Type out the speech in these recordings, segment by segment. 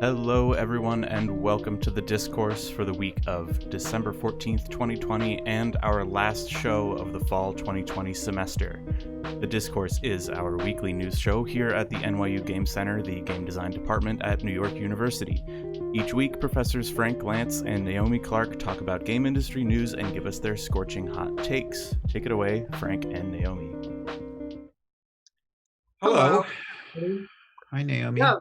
Hello, everyone, and welcome to the Discourse for the week of December 14th, 2020, and our last show of the fall 2020 semester. The Discourse is our weekly news show here at the NYU Game Center, the game design department at New York University. Each week, Professors Frank Lance and Naomi Clark talk about game industry news and give us their scorching hot takes. Take it away, Frank and Naomi. Hello. Hi, Naomi. Yeah.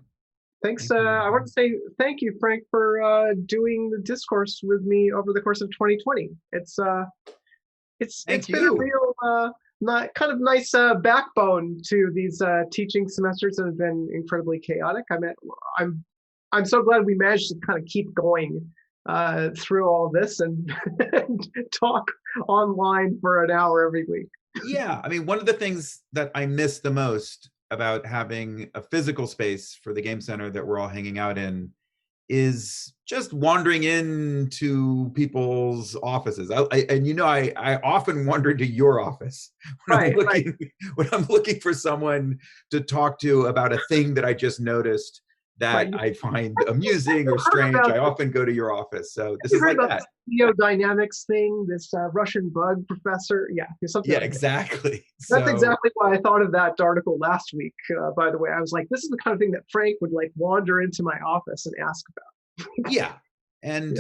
Thanks. I want to say thank you, Frank, for doing the Discourse with me over the course of 2020. It's been a real kind of nice backbone to these teaching semesters that have been incredibly chaotic. I'm so glad we managed to kind of keep going through all of this and talk online for an hour every week. Yeah, I mean, one of the things that I miss the most about having a physical space for the Game Center that we're all hanging out in is just wandering into people's offices. I often wander into your office when I'm looking for someone to talk to about a thing that I just noticed that I find amusing or strange. I often go to your office. So this is like that. Geodynamics thing, this Russian bug professor. Yeah, something. Yeah, like exactly. That's exactly why I thought of that article last week. By the way, I was like, this is the kind of thing that Frank would like wander into my office and ask about. Yeah, and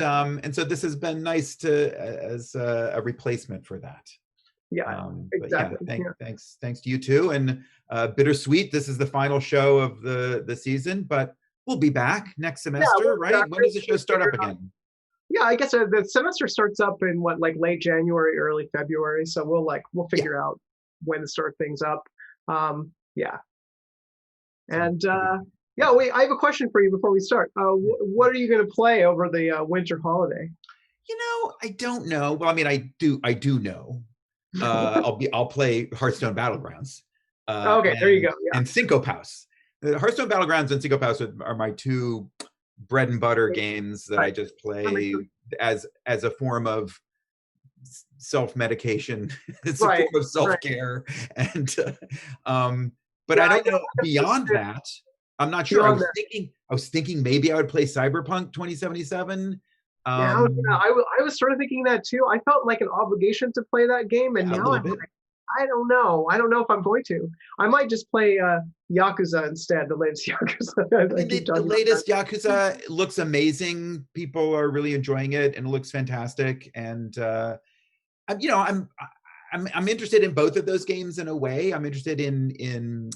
so this has been nice as a replacement for that. Yeah, exactly. But thanks to you too. And bittersweet. This is the final show of the season, but we'll be back next semester, right? When does the show start up again? Yeah, I guess the semester starts up in late January, early February. So we'll figure out when to start things up. Yeah. And wait, I have a question for you before we start. What are you going to play over the winter holiday? I don't know. Well, I mean, I do know. I'll play Hearthstone Battlegrounds. Okay, there you go. Yeah. And Syncope House. Hearthstone Battlegrounds and Syncope House are my two bread and butter games that I just play as a form of self-medication. It's a form of self-care. And but I don't know beyond that. I'm not sure. I was thinking maybe I would play Cyberpunk 2077, Yeah, I was sort of thinking that too. I felt like an obligation to play that game, and Yeah, a now little I'm bit. like, I don't know. I don't know if I'm going to. I might just play Yakuza instead, the latest Yakuza. I I mean, keep the talking about that. latest Yakuza looks amazing. People are really enjoying it, and it looks fantastic. And you know, I'm interested in both of those games in a way. I'm interested in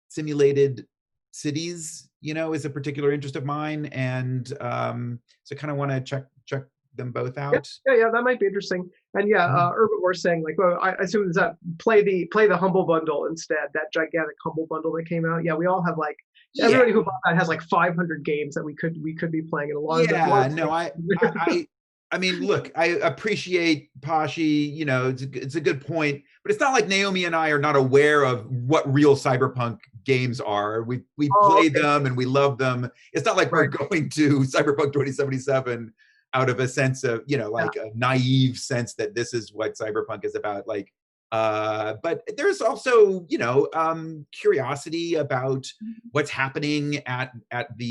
simulated cities. You know, is a particular interest of mine, and so kind of want to check them both Yeah, out. yeah, that might be interesting. And yeah, Mhm. Urban was saying like, well, I assume is that play the Humble Bundle instead, that gigantic Humble Bundle that came out. Yeah, we all have like Yeah, everybody who bought that has like 500 games that we could be playing, and a lot yeah. of No, games. I mean, look, I appreciate Pashi. You know, it's a good point, but it's not like Naomi and I are not aware of what real cyberpunk games are. We Oh, play okay, them and we love them. It's not like we're right. going to Cyberpunk 2077 out of a sense of, you know, Yeah, like a naive sense that this is what cyberpunk is about. Like, but there's also, you know, curiosity about what's happening at the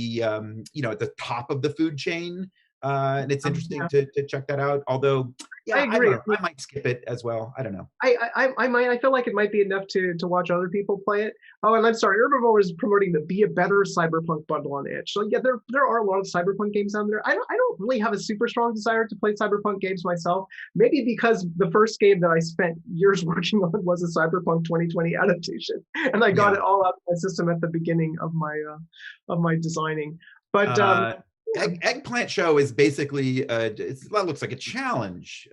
you know, at the top of the food chain, and it's interesting yeah, to check that out. Although, I yeah, I don't agree. know. I might skip it as well. I don't know. I feel like it might be enough to watch other people play it. Oh, and I'm sorry, Herbivore is promoting the Be a Better Cyberpunk bundle on itch. So yeah, there are a lot of cyberpunk games on there. I don't really have a super strong desire to play cyberpunk games myself. Maybe because the first game that I spent years working on was a Cyberpunk 2020 adaptation, and I got Yeah. it all out of my system at the beginning of my designing. But Uh, yeah. Eggplant Show is basically that looks like a challenge,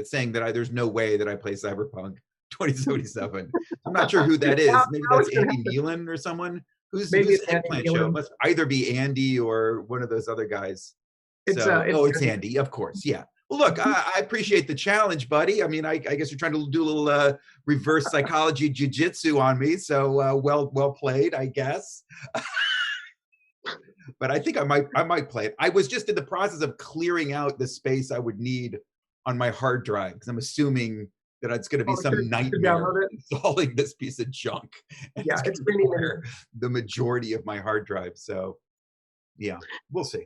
saying that there's no way that I play Cyberpunk 2077. I'm not sure who that Now, is. Maybe now that's it's gonna Andy happen. Nealon or someone. Maybe Who's it's Andy Eggplant Show? It Gillen. must either be Andy or one of those other guys. So, It's oh, it's Andy. Andy, of course. Yeah. Well, look, I appreciate the challenge, buddy. I mean, I guess you're trying to do a little reverse psychology jujitsu on me. So, well played, I guess. But I think I might play it. I was just in the process of clearing out the space I would need on my hard drive because I'm assuming that it's going to be Oh, some to nightmare download it. installing this piece of junk, and Yeah, it's going it's to many minutes. require the majority of my hard drive. So yeah, we'll see.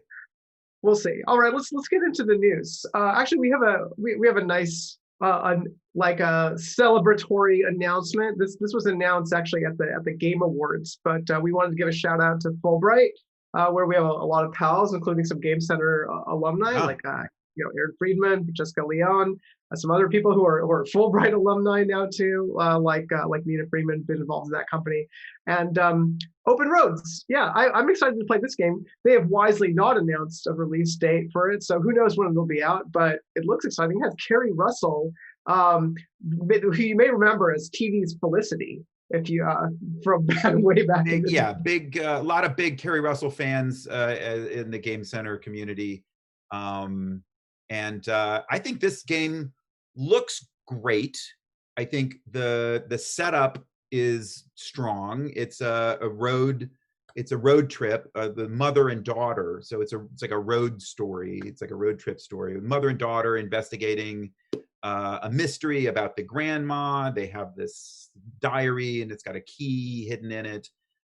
We'll see. All right, let's get into the news. Actually, we have a nice like a celebratory announcement. This was announced actually at the Game Awards, but we wanted to give a shout out to Fulbright, where we have a lot of pals, including some Game Center alumni Yeah. like Aaron Friedman, Jessica Leon, some other people who are Fulbright alumni now too, like Nina Freeman, been involved in that company, and Open Roads. Yeah, I'm excited to play this game. They have wisely not announced a release date for it, so who knows when it'll be out, but it looks exciting. It has Kerry Russell, who you may remember as TV's Felicity, if you from way back in the day. Big a lot of big Kerry Russell fans in the Game Center community, and I think this game looks great. I think the setup is strong. It's a road trip, the mother and daughter. So it's like a road story. It's like a road trip story. Mother and daughter investigating a mystery about the grandma. They have this diary and it's got a key hidden in it.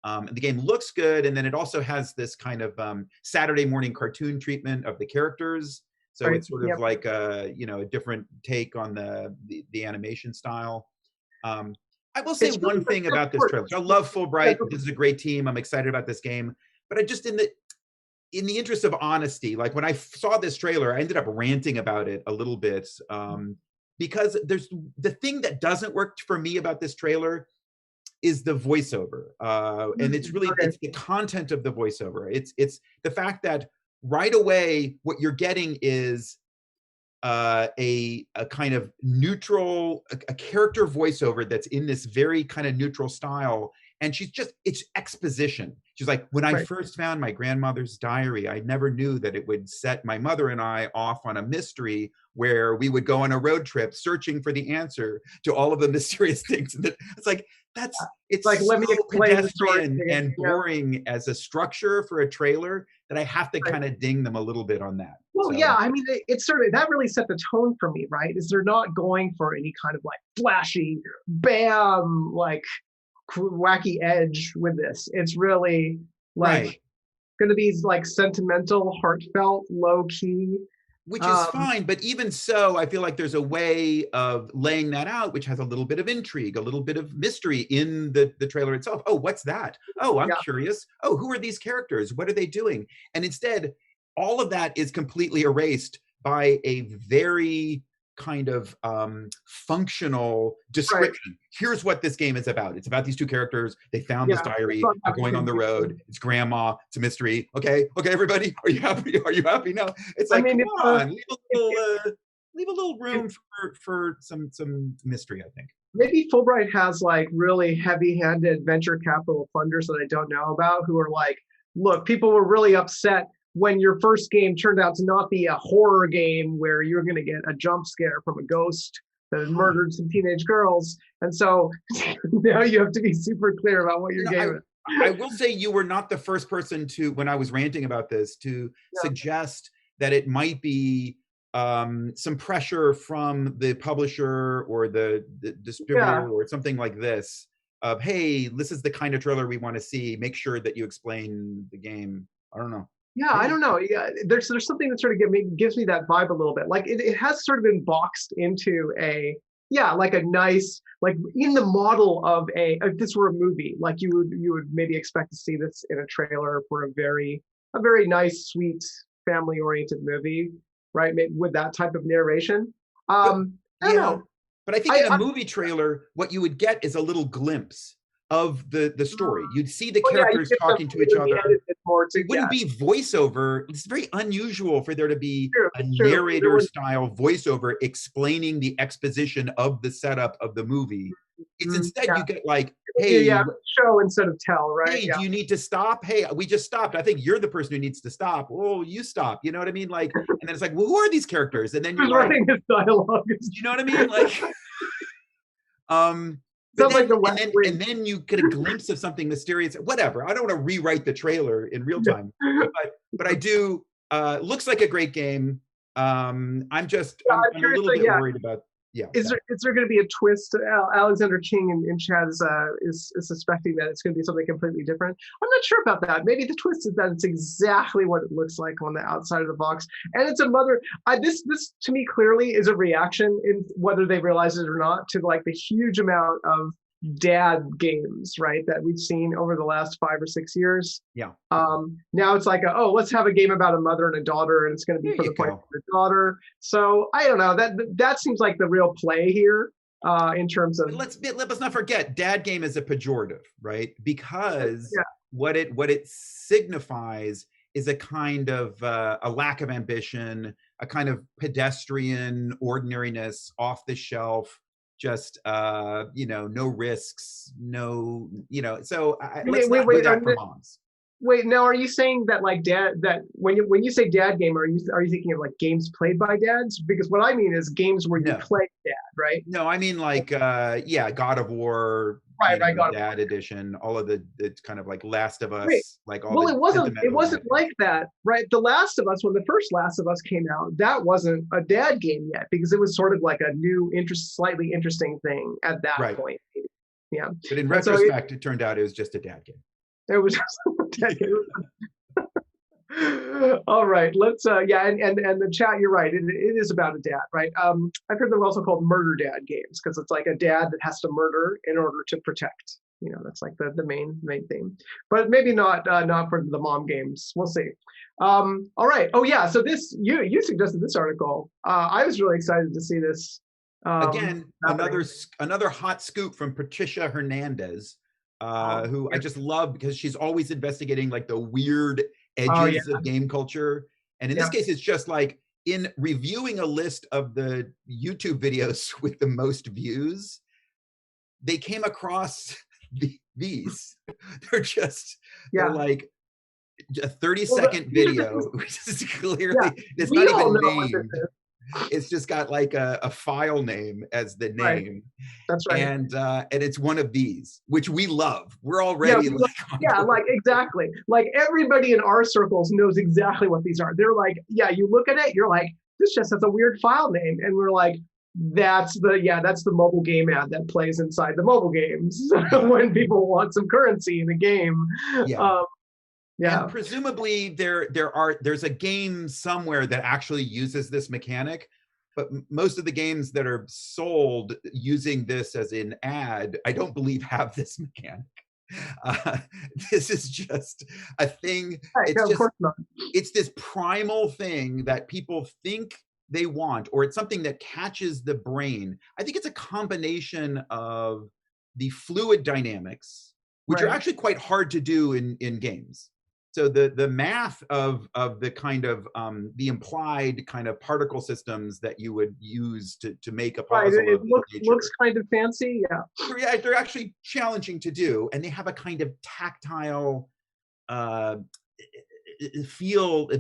The game looks good, and then it also has this kind of Saturday morning cartoon treatment of the characters. So Right. it's sort of like a different take on the animation style. I will say Really one thing about this trailer. I love Fulbright. This is a great team. I'm excited about this game, but I just in the interest of honesty, like when I saw this trailer, I ended up ranting about it a little bit, because there's the thing that doesn't work for me about this trailer is the voiceover, and it's really it's the content of the voiceover. It's the fact that right away what you're getting is a kind of neutral, a character voiceover that's in this very kind of neutral style, and it's exposition. She's like, when I first found my grandmother's diary, I never knew that it would set my mother and I off on a mystery where we would go on a road trip searching for the answer to all of the mysterious things. And it's like, it's like, let me explain the story and boring as a structure for a trailer that I have to kind of ding them a little bit on that. Well, yeah, I mean, it's certainly that really set the tone for me, right? Is they're not going for any kind of like flashy, bam, like wacky edge with this. It's really like going to be like sentimental, heartfelt, low key. which is fine, but even so, I feel like there's a way of laying that out, which has a little bit of intrigue, a little bit of mystery in the trailer itself. Oh, what's that? Oh, I'm curious. Oh, who are these characters? What are they doing? And instead, all of that is completely erased by a very kind of functional description. Right. Here's what this game is about. It's about these two characters. They found this diary. They're going on the road. It's grandma. It's a mystery. Okay, everybody, are you happy? Are you happy now? It's like, come on, leave a little room for some mystery, I think. Maybe Fulbright has like really heavy-handed venture capital funders that I don't know about who are like, look, people were really upset when your first game turned out to not be a horror game where you're going to get a jump scare from a ghost that had murdered some teenage girls. And so now you have to be super clear about what your game is. I will say you were not the first person to, when I was ranting about this, to suggest that it might be some pressure from the publisher or the distributor or something like this of, hey, this is the kind of trailer we want to see. Make sure that you explain the game. I don't know. Yeah, I don't know. Yeah, there's something that sort of gives me that vibe a little bit. Like it has sort of been boxed into like a nice, like in the model of if this were a movie, like you would maybe expect to see this in a trailer for a very nice, sweet, family-oriented movie, right? With that type of narration. I don't know. But I think in a movie trailer, what you would get is a little glimpse of the story. You'd see the characters talking to each other. It wouldn't be voiceover. It's very unusual for there to be a narrator style voiceover explaining the exposition of the setup of the movie. It's instead you get like, hey, show instead of tell, right? Hey, do you need to stop? Hey, we just stopped. I think you're the person who needs to stop. Oh, you stop. You know what I mean? Like, and then it's like, well, who are these characters? And then you're writing this dialogue. You know what I mean? Like, and then you get a glimpse of something mysterious. Whatever. I don't want to rewrite the trailer in real time, but I do. Looks like a great game. I'm a little bit worried about. Yeah. Is there going to be a twist? Alexander King in chat is suspecting that it's going to be something completely different. I'm not sure about that. Maybe the twist is that it's exactly what it looks like on the outside of the box, and it's a mother. This to me clearly is a reaction, in whether they realize it or not, to like the huge amount of dad games, right, that we've seen over the last 5 or 6 years. Yeah. Now it's like, let's have a game about a mother and a daughter, and it's going to be for the point of the daughter. So I don't know. That seems like the real play here in terms of. Let's not forget, dad game is a pejorative, right? Because what it signifies is a kind of a lack of ambition, a kind of pedestrian ordinariness, off the shelf. Just no risks, no, so let's not do that for moms. Wait, now are you saying that like that when you say dad game, are you thinking of like games played by dads? Because what I mean is games where you play dad, right? No, I mean like God of War, right, God Dad edition, all of the kind of like Last of Us, like all. Well, it wasn't like that, right? The Last of Us, when the first Last of Us came out, that wasn't a dad game yet because it was sort of like a new, slightly interesting thing at that point. Yeah. But in retrospect, it turned out it was just a dad game. It was just a dad game. All right, let's and the chat, you're right, it is about a dad, right? I've heard them also called murder dad games because it's like a dad that has to murder in order to protect. That's like the main theme, but maybe not for the mom games. We'll see. All right. Oh yeah, so this you suggested this article. I was really excited to see this. Again, another hot scoop from Patricia Hernandez, who I just love because she's always investigating like the weird edges of game culture. And in this case, it's just like in reviewing a list of the YouTube videos with the most views, they came across these. They're like a 30-second video, which is clearly, it's not even named. It's just got like a file name as the name. Right. That's right. And it's one of these, which we love. We're already like exactly. Like everybody in our circles knows exactly what these are. They're like, you look at it, you're like, this just has a weird file name. And we're like, that's the mobile game ad that plays inside the mobile games when people want some currency in the game. Yeah. And presumably there's a game somewhere that actually uses this mechanic, but most of the games that are sold using this as an ad, I don't believe have this mechanic. Uh, this is just a thing. Right, It's no, of just course not. it's this primal thing that people think they want, or it's something that catches the brain. I think it's a combination of the fluid dynamics, which are Right. actually quite hard to do in games. So the math of the kind of the implied kind of particle systems that you would use to make a Right. puzzle It of nature, looks kind of fancy. Yeah. they're actually challenging to do, and they have a kind of tactile uh,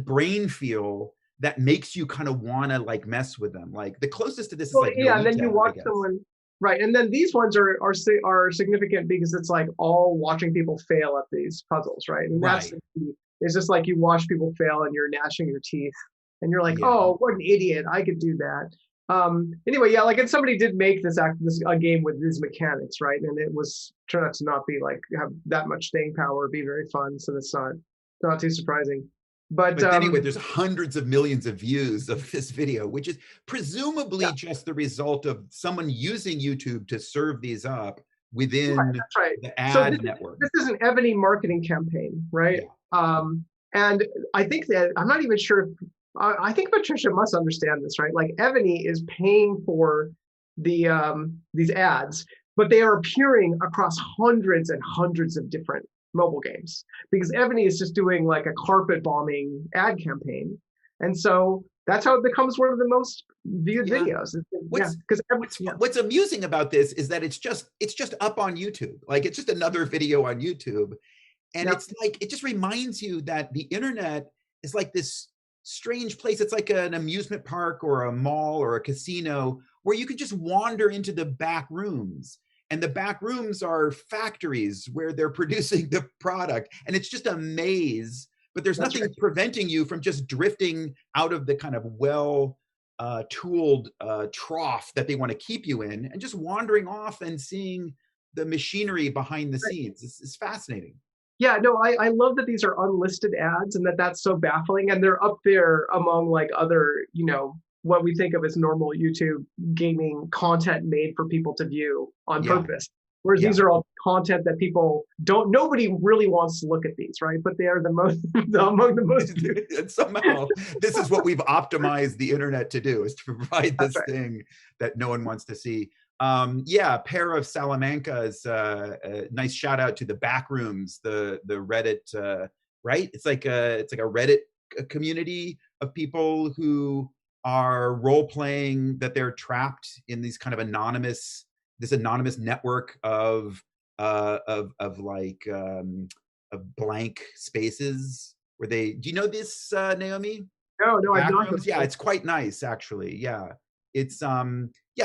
brain feel that makes you kind of want to like mess with them. Like the closest to this is Well, like yeah, and then you Lolita, I watch guess. someone, right? And then these ones are significant because it's like all watching people fail at these puzzles, right? And that's Right. the key. It's just like you watch people fail and you're gnashing your teeth, and you're like, Yeah. oh, what an idiot! I could do that. Anyway, yeah, like, and somebody did make this a game with these mechanics, right? And it was turned out to not be like have that much staying power, be very fun. So that's not too surprising. But anyway, there's hundreds of millions of views of this video, which is presumably just the result of someone using YouTube to serve these up within that's right. the ad network. This is an Ebony marketing campaign, right? Yeah. And I think that I'm not even sure. I think Patricia must understand this, right? Like Ebony is paying for these ads, but they are appearing across hundreds and hundreds of different mobile games because Ebony is just doing like a carpet bombing ad campaign, and so that's how it becomes one of the most viewed videos. What's amusing about this is that it's just up on YouTube. Like it's just another video on YouTube, and it's like it just reminds you that the internet is like this strange place. It's like an amusement park or a mall or a casino where you can just wander into the back rooms. And the back rooms are factories where they're producing the product. And it's just a maze, but there's nothing preventing you from just drifting out of the kind of tooled trough that they want to keep you in and just wandering off and seeing the machinery behind the scenes. It's fascinating. Yeah, no, I love that these are unlisted ads and that's so baffling. And they're up there among like other, what we think of as normal YouTube gaming content made for people to view on purpose. Whereas these are all content that nobody really wants to look at these, right? But they are among the most. And somehow this is what we've optimized the internet to do, is to provide this thing that no one wants to see. Pair of Salamancas, nice shout out to the Backrooms, the Reddit, right? It's like a Reddit community of people who are role playing that they're trapped in these kind of anonymous network of blank spaces where do you know this, Naomi? No, I don't. Yeah, it's quite nice actually. Yeah. It's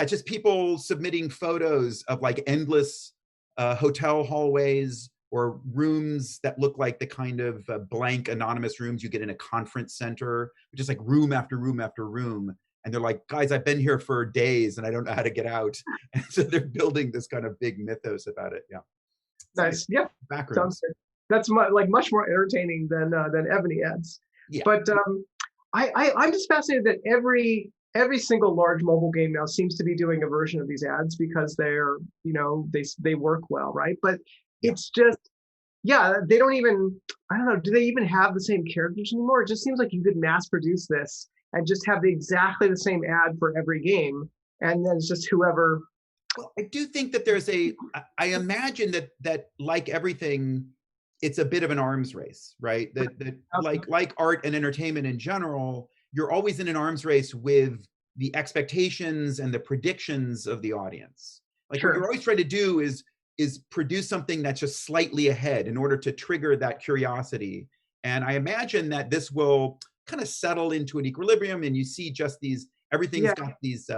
just people submitting photos of like endless hotel hallways or rooms that look like the kind of blank anonymous rooms you get in a conference center, just like room after room after room. And they're like, guys, I've been here for days and I don't know how to get out. And so they're building this kind of big mythos about it. Yeah. Nice. Yeah. Backrooms. Sounds good. That's much more entertaining than Ebony ads. Yeah. But I'm just fascinated that every single large mobile game now seems to be doing a version of these ads because they're, they work well, right? But it's just, they don't even, I don't know, do they even have the same characters anymore? It just seems like you could mass produce this and just have exactly the same ad for every game. And then it's just whoever. Well, I do think that I imagine that like everything, it's a bit of an arms race, right? That like art and entertainment in general, you're always in an arms race with the expectations and the predictions of the audience. Like what you're always trying to do is produce something that's just slightly ahead in order to trigger that curiosity. And I imagine that this will kind of settle into an equilibrium, and you see just everything's got these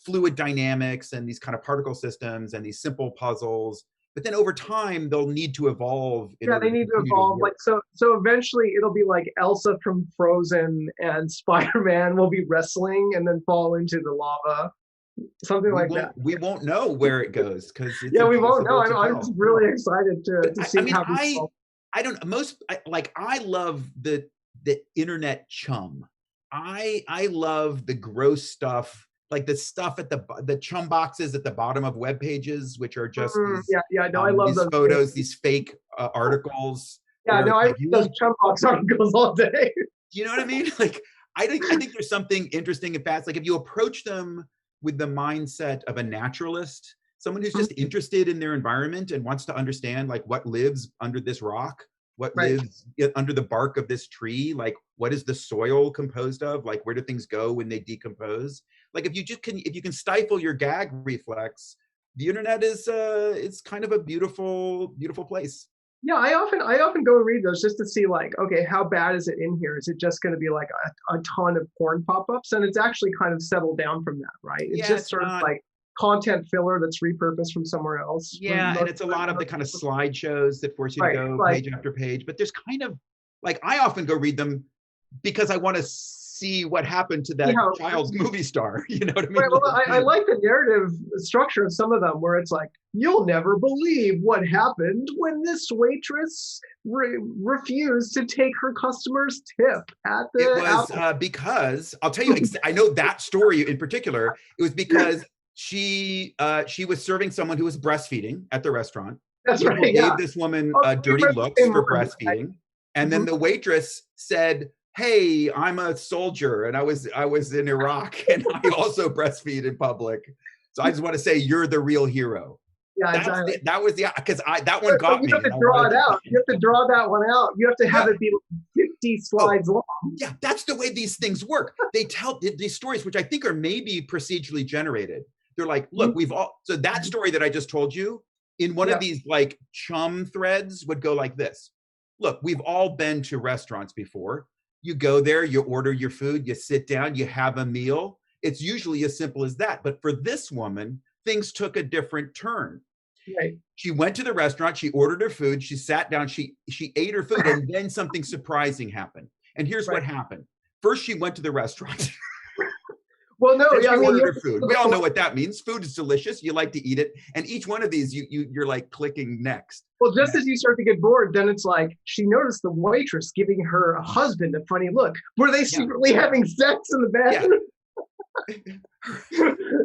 fluid dynamics and these kind of particle systems and these simple puzzles. But then over time, they'll need to evolve. They need to evolve. So eventually it'll be like Elsa from Frozen and Spider-Man will be wrestling and then fall into the lava. Something like that. We won't know where it goes because we won't know. I'm just really excited to see how this evolves. I don't I love the internet chum. I love the gross stuff, like the stuff at the chum boxes at the bottom of web pages, which are just Yeah, no, I love these those photos, things. these fake articles. Yeah, Where no, I read like you those won't, chum box articles all day. you know what I mean? Like I think there's something interesting and fast. Like if you approach them with the mindset of a naturalist, someone who's just interested in their environment and wants to understand like what lives under this rock, what Right. lives under the bark of this tree, like what is the soil composed of, like where do things go when they decompose. Like if you can stifle your gag reflex, the internet is it's kind of a beautiful place. Yeah, I often go and read those just to see like, okay, how bad is it in here? Is it just going to be like a ton of porn pop-ups? And it's actually kind of settled down from that, right? It's Yeah, just it's sort of not. like content filler that's repurposed from somewhere else. Yeah, and it's a lot of the kind of slideshows that force you to go page after page. But there's kind of like I often go read them because I want to see what happened to that child's movie star. You know what I mean? Right, well, I like the narrative structure of some of them where it's like, you'll never believe what happened when this waitress refused to take her customer's tip at the. It was because I'll tell you, I know that story in particular. It was because she was serving someone who was breastfeeding at the restaurant. That's right. People Yeah. gave this woman dirty looks for breastfeeding, and then the waitress said, "Hey, I'm a soldier, and I was in Iraq, and I also breastfeed in public. So I just want to say you're the real hero." Yeah, exactly. That was because that one got me. You have to draw it out. You have to draw that one out. You have to have it be 50 slides long. Yeah, that's the way these things work. They tell these stories, which I think are maybe procedurally generated. They're like, look, so that story that I just told you in one of these like chum threads would go like this. Look, we've all been to restaurants before. You go there, you order your food, you sit down, you have a meal. It's usually as simple as that. But for this woman, things took a different turn. Right. She went to the restaurant, she ordered her food, she sat down, she ate her food, and then something surprising happened. And here's what happened. First, she went to the restaurant. Well, no, I mean, ordered her food. We all know what that means. Food is delicious. You like to eat it. And each one of these, you're like clicking next. Well, just as you start to get bored, then it's like she noticed the waitress giving her husband a funny look. Were they secretly having sex in the bathroom?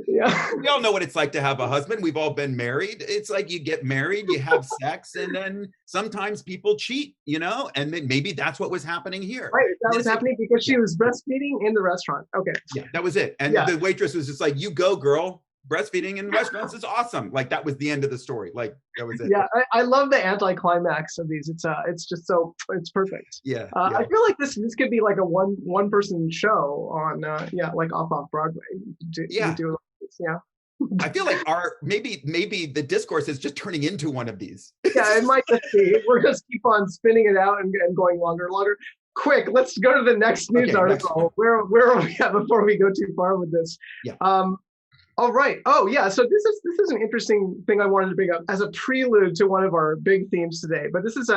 Yeah. We all know what it's like to have a husband. We've all been married. It's like you get married, you have sex, and then sometimes people cheat, and then maybe that's what was happening here. Right. That was happening because she was breastfeeding in the restaurant. Okay. Yeah, that was it. And the waitress was just like, you go, girl. Breastfeeding in restaurants is awesome. Like that was the end of the story. Like that was it. Yeah, I love the anticlimax of these. It's just so it's perfect. Yeah, I feel like this could be like a one person show on like off Broadway. Yeah. Yeah. I feel like maybe the discourse is just turning into one of these. Yeah, it might just be. We're just keep on spinning it out and going longer and longer. Quick, let's go to the next news article. Next. Where are we at before we go too far with this? Yeah. All right. Oh, yeah. So this is an interesting thing I wanted to bring up as a prelude to one of our big themes today. But this is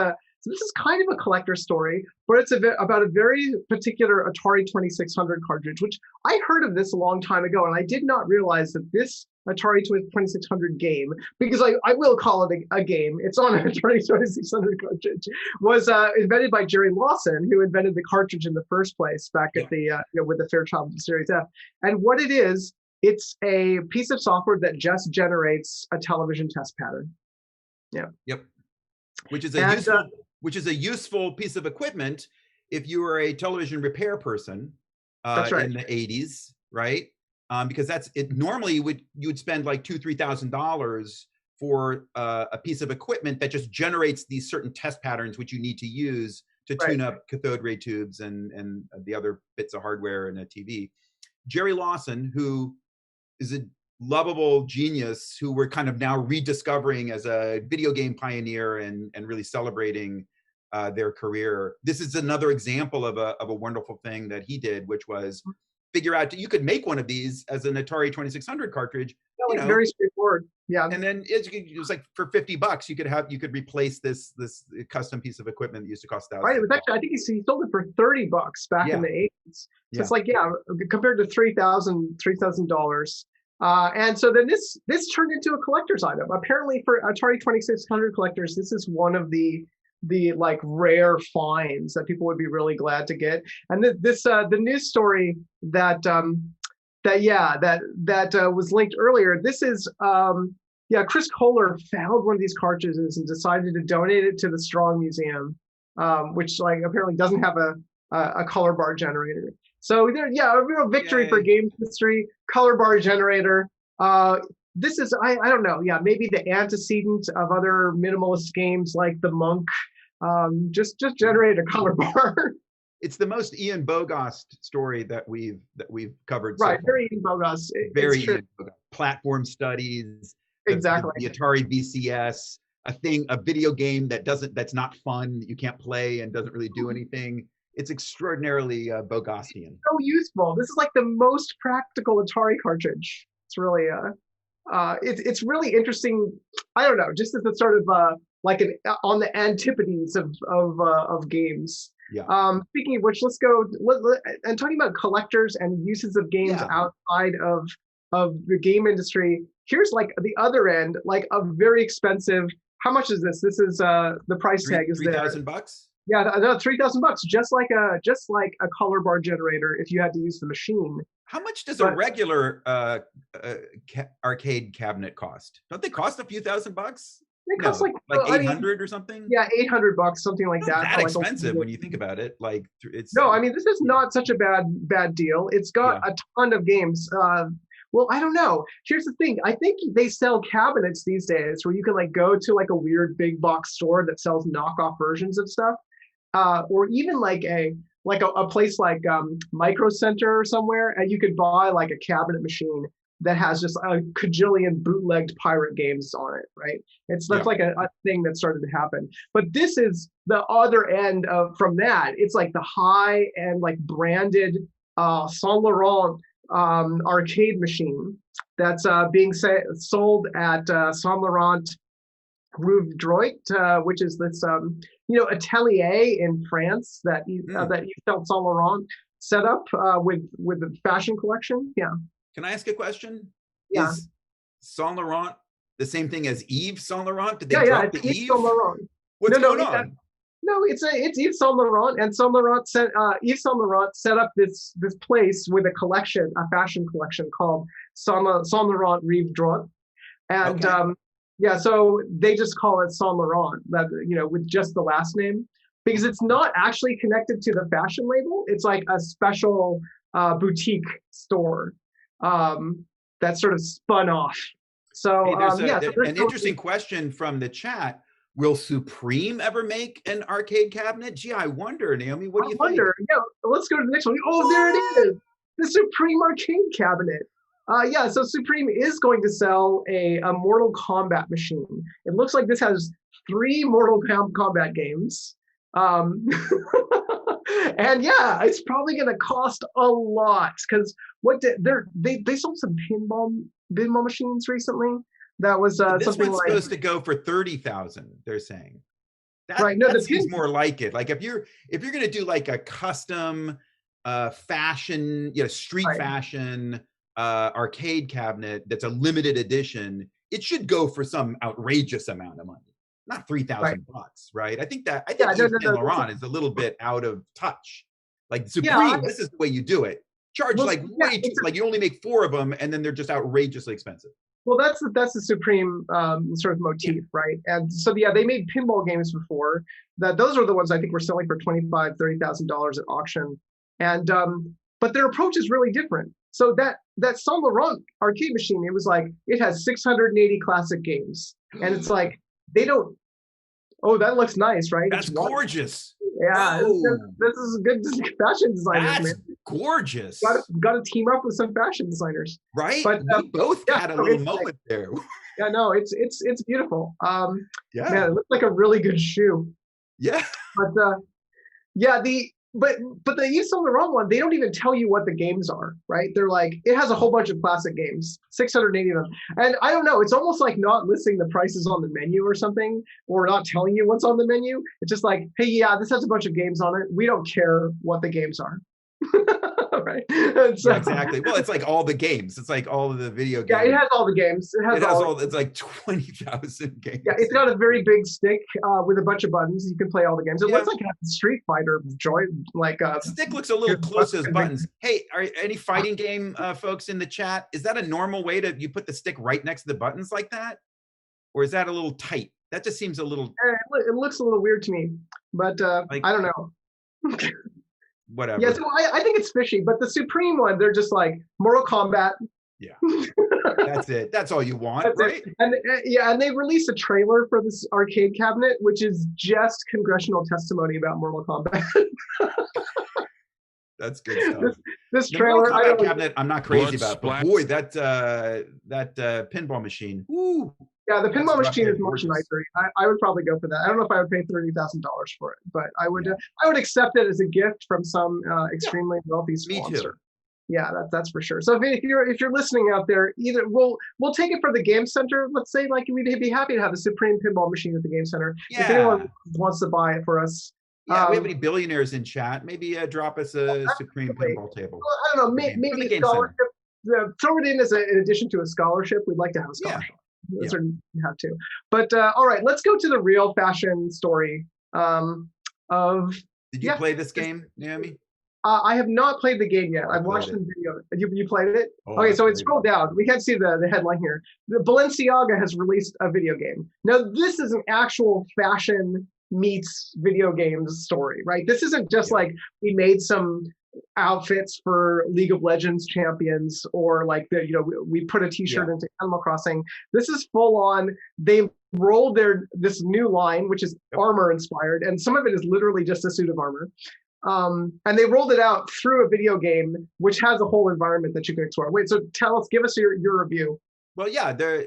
kind of a collector story, but it's about a very particular Atari 2600 cartridge, which I heard of this a long time ago, and I did not realize that this Atari 2600 game, because I will call it a game, it's on an Atari 2600 cartridge, was invented by Jerry Lawson, who invented the cartridge in the first place back at the with the Fairchild Series F. And what it is, it's a piece of software that just generates a television test pattern. Yeah. Yep. Which is a useful piece of equipment if you are a television repair person in the 80s, right? Because that's it. Normally, you would spend like $2,000-$3,000 for a piece of equipment that just generates these certain test patterns which you need to use to tune up cathode ray tubes and the other bits of hardware in a TV. Jerry Lawson, who is a lovable genius who we're kind of now rediscovering as a video game pioneer and really celebrating their career. This is another example of a wonderful thing that he did, which was figure out you could make one of these as an Atari 2600 cartridge. Very straightforward. Yeah. And then it was like for $50 you could replace this custom piece of equipment that used to cost thousands. Right. It was actually, I think he sold it for $30 back in the 80s. So it's like, compared to $3,000. And so then this turned into a collector's item. Apparently for Atari 2600 collectors, this is one of the the like rare finds that people would be really glad to get. And the news story that was linked earlier. This is Chris Kohler found one of these cartridges and decided to donate it to the Strong Museum, which like apparently doesn't have a color bar generator. So a real victory for games history. Color bar generator. This is I don't know. Yeah, maybe the antecedent of other minimalist games like the Monk. Just generate a color bar. It's the most Ian Bogost story that we've covered. Right, so very Ian Bogost. Very Ian Bogost. Platform studies. Exactly. The Atari VCS, a video game that's not fun, that you can't play and doesn't really do anything. It's extraordinarily Bogostian. So useful. This is like the most practical Atari cartridge. It's really it's really interesting. I don't know, just as a sort of like on the antipodes of games. Yeah. Speaking of which, let's go and talking about collectors and uses of games outside of the game industry. Here's like the other end, like a very expensive. How much is this? This is the price tag is $3,000. Yeah, no, $3,000, just like a color bar generator if you had to use the machine. How much does a regular arcade cabinet cost? Don't they cost a few $1,000s? It costs like 800 or something. Yeah, $800, something like that. That expensive when you think about it. Like it's no, I mean this is not such a bad deal. It's got a ton of games. Well, I don't know. Here's the thing. I think they sell cabinets these days where you can like go to like a weird big box store that sells knockoff versions of stuff, or even like a place like Micro Center or somewhere, and you could buy like a cabinet machine that has just a cajillion bootlegged pirate games on it, right? That's like a thing that started to happen. But this is the other end from that. It's like the high and like branded Saint Laurent arcade machine that's being sold at Saint Laurent Rue Droit, which is this atelier in France that Yves Saint Laurent set up with the fashion collection. Yeah. Can I ask a question? Yeah. Is Saint Laurent the same thing as Yves Saint Laurent? Did they drop the Yves? Saint Laurent. What's going on? No, it's Yves Saint Laurent, and Yves Saint Laurent set up this place with a fashion collection called Saint Laurent Rive Droite, and so they just call it Saint Laurent, that with just the last name, because it's not actually connected to the fashion label. It's like a special boutique store that sort of spun off. So an interesting question from the chat. Will Supreme ever make an arcade cabinet? Gee, I wonder, Naomi. What do you think? Yeah, let's go to the next one. Oh, there it is. The Supreme arcade cabinet. So Supreme is going to sell a Mortal Kombat machine. It looks like this has 3 Mortal Kombat games. And it's probably going to cost a lot because they sold some pinball machines recently. That was this something one's like supposed to go for 30,000. They're saying. Right. No, that seems more like it. Like if you're going to do like a custom fashion, street fashion arcade cabinet that's a limited edition, it should go for some outrageous amount of money, not $3,000, right? I think Yves Saint Laurent is a little bit out of touch. Like Supreme, this is the way you do it. Charge way too, like you only make 4 of them, and then they're just outrageously expensive. Well, that's the Supreme sort of motif, right? And so they made pinball games before. Those are the ones I think were selling for $25,000, $30,000 at auction. And but their approach is really different. So that Saint Laurent arcade machine, it was like it has 680 classic games, and it's like they don't. Oh, that looks nice, right? That's gorgeous. Yeah, this is good fashion designers. That's gorgeous. Got to team up with some fashion designers, right? But we both had a little moment there. Yeah, no, it's beautiful. Man, it looks like a really good shoe. Yeah, but the Yves Saint Laurent one, they don't even tell you what the games are, right? They're like, it has a whole bunch of classic games, 680 of them. And I don't know, it's almost like not listing the prices on the menu or something, or not telling you what's on the menu. It's just like, hey, this has a bunch of games on it. We don't care what the games are. Right. Yeah, exactly. Well, it's like all the games. It's like all of the video games. Yeah, it has all the games. It has all. It's like 20,000 games. Yeah, it's got a very big stick with a bunch of buttons. You can play all the games. It looks like it has a Street Fighter joy. Like the stick looks a little close to those buttons. Hey, are any fighting game folks in the chat? Is that a normal way to you put the stick right next to the buttons like that, or is that a little tight? That just seems a little. It looks a little weird to me, but like, I don't know. Whatever. Yeah, so I think it's fishy, but the Supreme one, they're just like Mortal Kombat. Yeah, that's it. That's all you want, right? And and they released a trailer for this arcade cabinet, which is just congressional testimony about Mortal Kombat. That's good stuff. This trailer, Mortal Kombat cabinet, I'm not crazy about, but boy, that pinball machine. Ooh. Yeah, the pinball machine is much nicer. I would probably go for that. I don't know if I would pay $30,000 for it, but I would. I would accept it as a gift from some extremely wealthy sponsor. Me too. Yeah, that's for sure. So if you're listening out there, either we'll take it for the Game Center. Let's say like we'd be happy to have a Supreme pinball machine at the Game Center. Yeah. If anyone wants to buy it for us. Yeah, we have any billionaires in chat? Maybe drop us a Supreme pinball table. Well, I don't know. Maybe a scholarship. Throw it in as in addition to a scholarship. We'd like to have a scholarship. Yeah. Certainly have to. But all right, let's go to the real fashion story of. Did you play this game, Naomi? I have not played the game yet. I've watched the video. You played it? Okay, so it's scroll down. We can't see the headline here. The Balenciaga has released a video game. Now, this is an actual fashion meets video games story, right? This isn't just like we made some outfits for League of Legends champions, or like we put a t-shirt into Animal Crossing. This is full on. They rolled this new line, which is armor inspired, and some of it is literally just a suit of armor. And they rolled it out through a video game, which has a whole environment that you can explore. Wait, so give us your review. Well, yeah, they're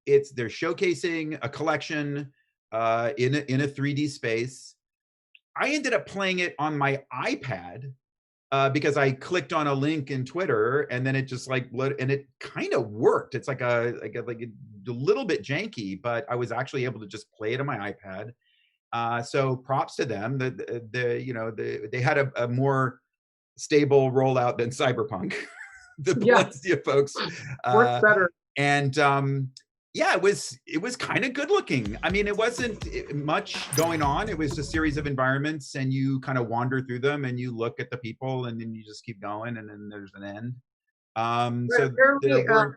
showcasing a collection in a 3D space. I ended up playing it on my iPad because I clicked on a link in Twitter, and then it just and it kind of worked. It's like a little bit janky, but I was actually able to just play it on my iPad. So props to them. They had a more stable rollout than Cyberpunk. The Valencia folks works better. And it was kind of good looking. I mean, it wasn't much going on. It was a series of environments, and you kind of wander through them, and you look at the people, and then you just keep going, and then there's an end. So there weren't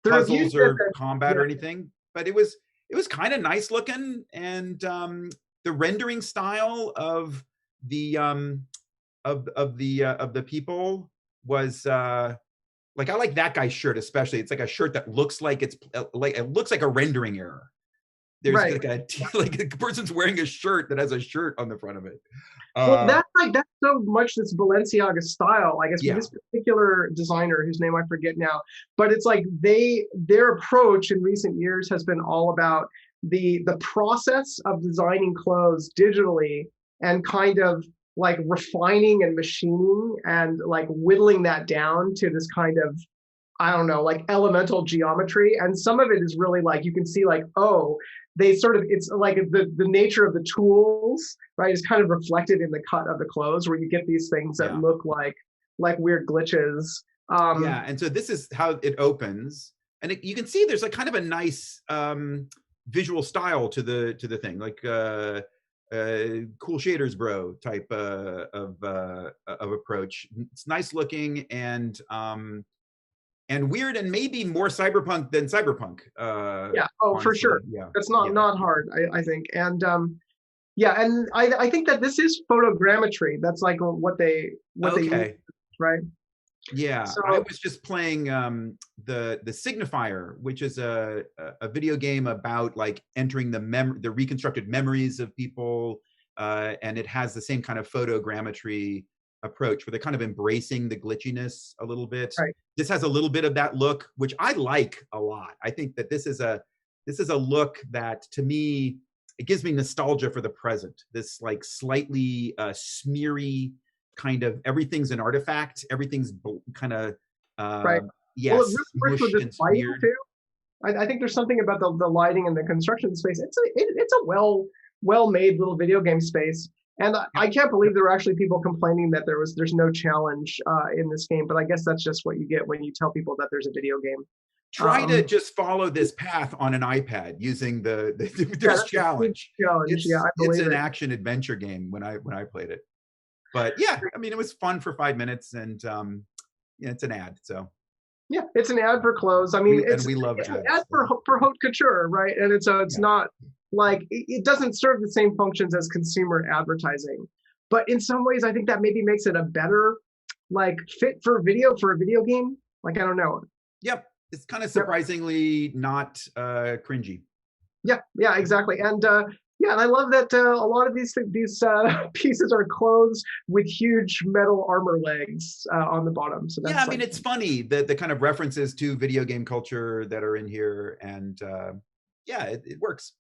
puzzles or combat or anything, but it was kind of nice looking, and the rendering style of the people was like, I like that guy's shirt especially. It's like a shirt that looks like it looks like a rendering error. There's like a person's wearing a shirt that has a shirt on the front of it. Well, that's so much this Balenciaga style, I guess, with this particular designer whose name I forget now. But it's like their approach in recent years has been all about the process of designing clothes digitally, and kind of like refining and machining and like whittling that down to this kind of, I don't know, like elemental geometry. And some of it is really like, you can see like, it's like the nature of the tools, right, is kind of reflected in the cut of the clothes, where you get these things that look like weird glitches. And so this is how it opens, and you can see there's a kind of a nice visual style to the thing, like cool shaders bro type of approach. It's nice looking and weird, and maybe more cyberpunk than cyberpunk. For sure. That's not hard, I think. And and I think that this is photogrammetry. That's like what they use, right? Yeah, so I was just playing the Signifier, which is a video game about like entering the reconstructed memories of people, and it has the same kind of photogrammetry approach, where they're kind of embracing the glitchiness a little bit. Right. This has a little bit of that look, which I like a lot. I think that this is a look that, to me, it gives me nostalgia for the present. This like slightly smeary kind of, everything's an artifact, everything's kind of well, it really works with this lighting too. I think there's something about the lighting and the construction of the space. It's a well made little video game space. And I can't believe there were actually people complaining that there's no challenge in this game, but I guess that's just what you get when you tell people that there's a video game. Try to just follow this path on an iPad using there's challenge. It's an action adventure game when I played it. But yeah, I mean, it was fun for 5 minutes, and yeah, it's an ad, so. Yeah, it's an ad for clothes. I mean, we love it's ads, an ad for haute couture, right? And it's not like, it doesn't serve the same functions as consumer advertising. But in some ways, I think that maybe makes it a better like fit for a video game. Like, I don't know. Yep, it's kind of surprisingly not cringy. Yeah, exactly. And yeah, and I love that a lot of these pieces are clothes with huge metal armor legs on the bottom. So that's, yeah, I mean, it's funny the kind of references to video game culture that are in here, and yeah, it works.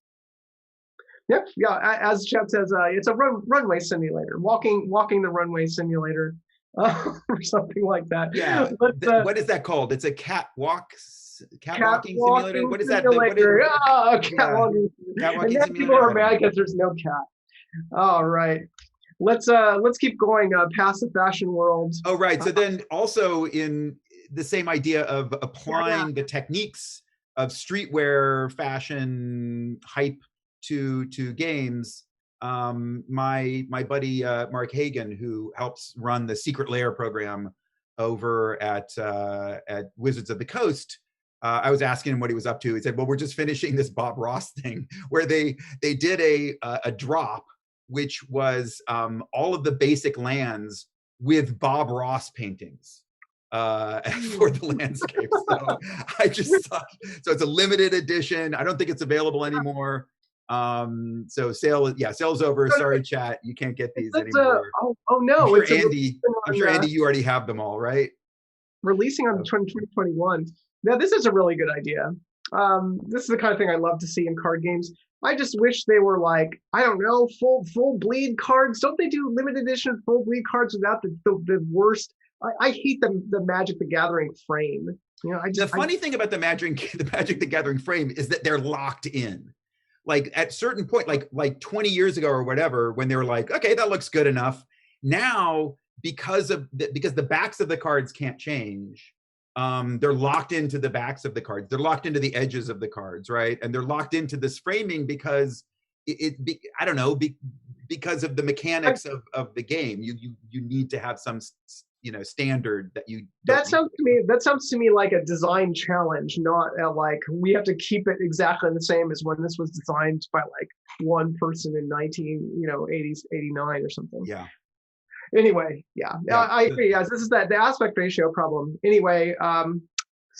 Yep, yeah. As Chad says, it's a runway simulator, walking the runway simulator, or something like that. Yeah. But, what is that called? It's a catwalking simulator. What is that? Catwalking. And then people are mad because there's no cat. All right, let's keep going past the fashion world. Oh, right. So then also in the same idea of applying the techniques of streetwear fashion hype to games, my buddy Mark Hagan, who helps run the Secret Lair program over at Wizards of the Coast, I was asking him what he was up to. He said, well, we're just finishing this Bob Ross thing where they did a drop, which was all of the basic lands with Bob Ross paintings for the landscape. So I just thought, so it's a limited edition. I don't think it's available anymore. So sale's over. Sorry, chat, you can't get these anymore. Oh no, I'm sure Andy, you already have them all, right? Releasing on 2021. Now this is a really good idea. This is the kind of thing I love to see in card games. I just wish they were like, I don't know, full bleed cards. Don't they do limited edition full bleed cards without the worst? I hate the Magic the Gathering frame. You know, the funny thing about the Magic the Gathering frame is that they're locked in. Like at certain point, like 20 years ago or whatever, when they were like, okay, that looks good enough. Now, because the backs of the cards can't change, they're locked into the backs of the cards. They're locked into the edges of the cards, right? And they're locked into this framing because I don't know, because of the mechanics of the game. You need to have some standard that you. That sounds to me like a design challenge, not like we have to keep it exactly the same as when this was designed by like one person in 89 or something. Yeah. Anyway, I agree. Yes, this is the aspect ratio problem. Anyway, so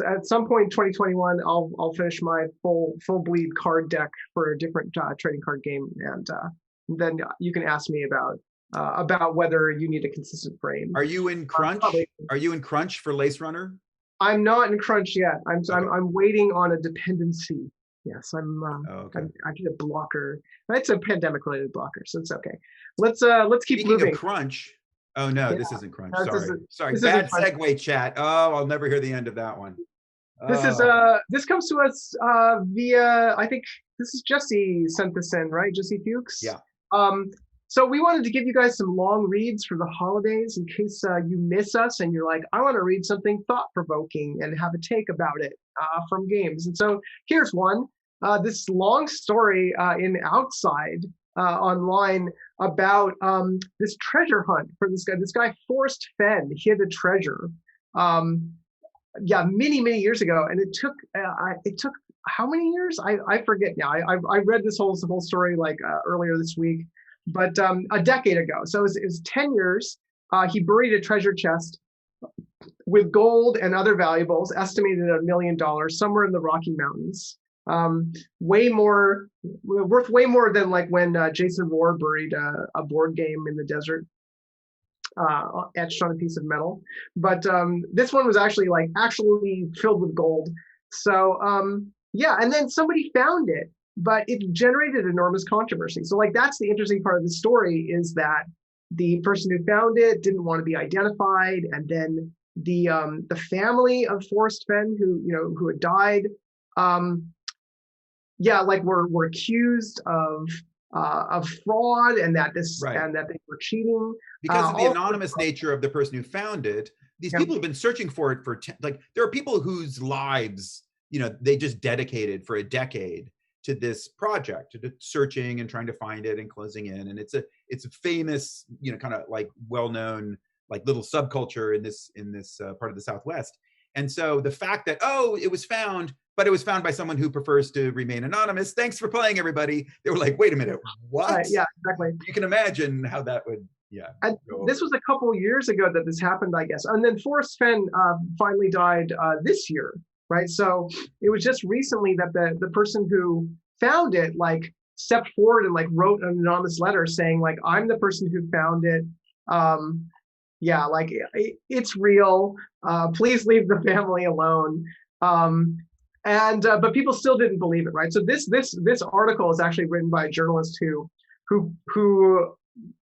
at some point in 2021, I'll finish my full bleed card deck for a different trading card game, and then you can ask me about whether you need a consistent frame. Are you in Crunch? Are you in Crunch for Lace Runner? I'm not in Crunch yet. I'm waiting on a dependency. Yes, okay. I get a blocker. It's a pandemic-related blocker, so it's okay. Let's keep Speaking moving. Of Crunch. Oh no, this isn't Crunch. Sorry. Bad segue, chat. Oh, I'll never hear the end of that one. This comes to us via, I think this is Jesse sent this in, right? Jesse Fuchs. Yeah. So we wanted to give you guys some long reads for the holidays in case you miss us and you're like, I want to read something thought-provoking and have a take about it from games. And so here's one. This long story in Outside online about this treasure hunt for this guy Forrest Fenn. He had a treasure many years ago, and it took how many years? I forget now. I read this whole story like earlier this week, but a decade ago. So it was 10 years. He buried a treasure chest with gold and other valuables estimated at $1 million somewhere in the Rocky Mountains. Worth way more than like when Jason Rohr buried a board game in the desert, etched on a piece of metal. But this one was actually filled with gold. So and then somebody found it, but it generated enormous controversy. So that's the interesting part of the story, is that the person who found it didn't want to be identified, and then the family of Forrest Fenn, who had died, were accused of of fraud, and that Right. they were cheating. Because of the anonymous nature of the person who found it, these people have been searching for it for like, there are people whose lives, they just dedicated for a decade to this project, to searching and trying to find it and closing in. And it's a famous, kind of like well-known, like little subculture in this part of the Southwest. And so the fact that, oh, it was found, but it was found by someone who prefers to remain anonymous. Thanks for playing, everybody. They were like, wait a minute, what? Yeah, exactly. You can imagine how that would, yeah. And this was a couple years ago that this happened, I guess. And then Forrest Fenn finally died this year, right? So it was just recently that the person who found it like stepped forward and like wrote an anonymous letter saying like, I'm the person who found it. Yeah, like it's real. Please leave the family alone. But people still didn't believe it, right? So this article is actually written by a journalist who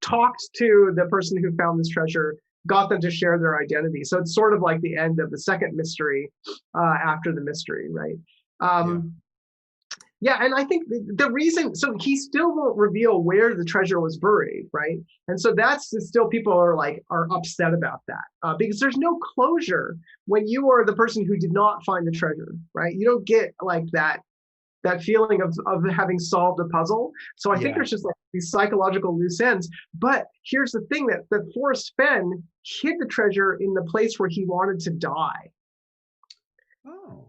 talked to the person who found this treasure, got them to share their identity. So it's sort of like the end of the second mystery after the mystery, right? Yeah, and I think the reason, so he still won't reveal where the treasure was buried, right? And so that's still, people are upset about that because there's no closure when you are the person who did not find the treasure, right? You don't get like that feeling of having solved a puzzle. So I think there's just like these psychological loose ends. But here's the thing, that Forrest Fenn hid the treasure in the place where he wanted to die. Oh.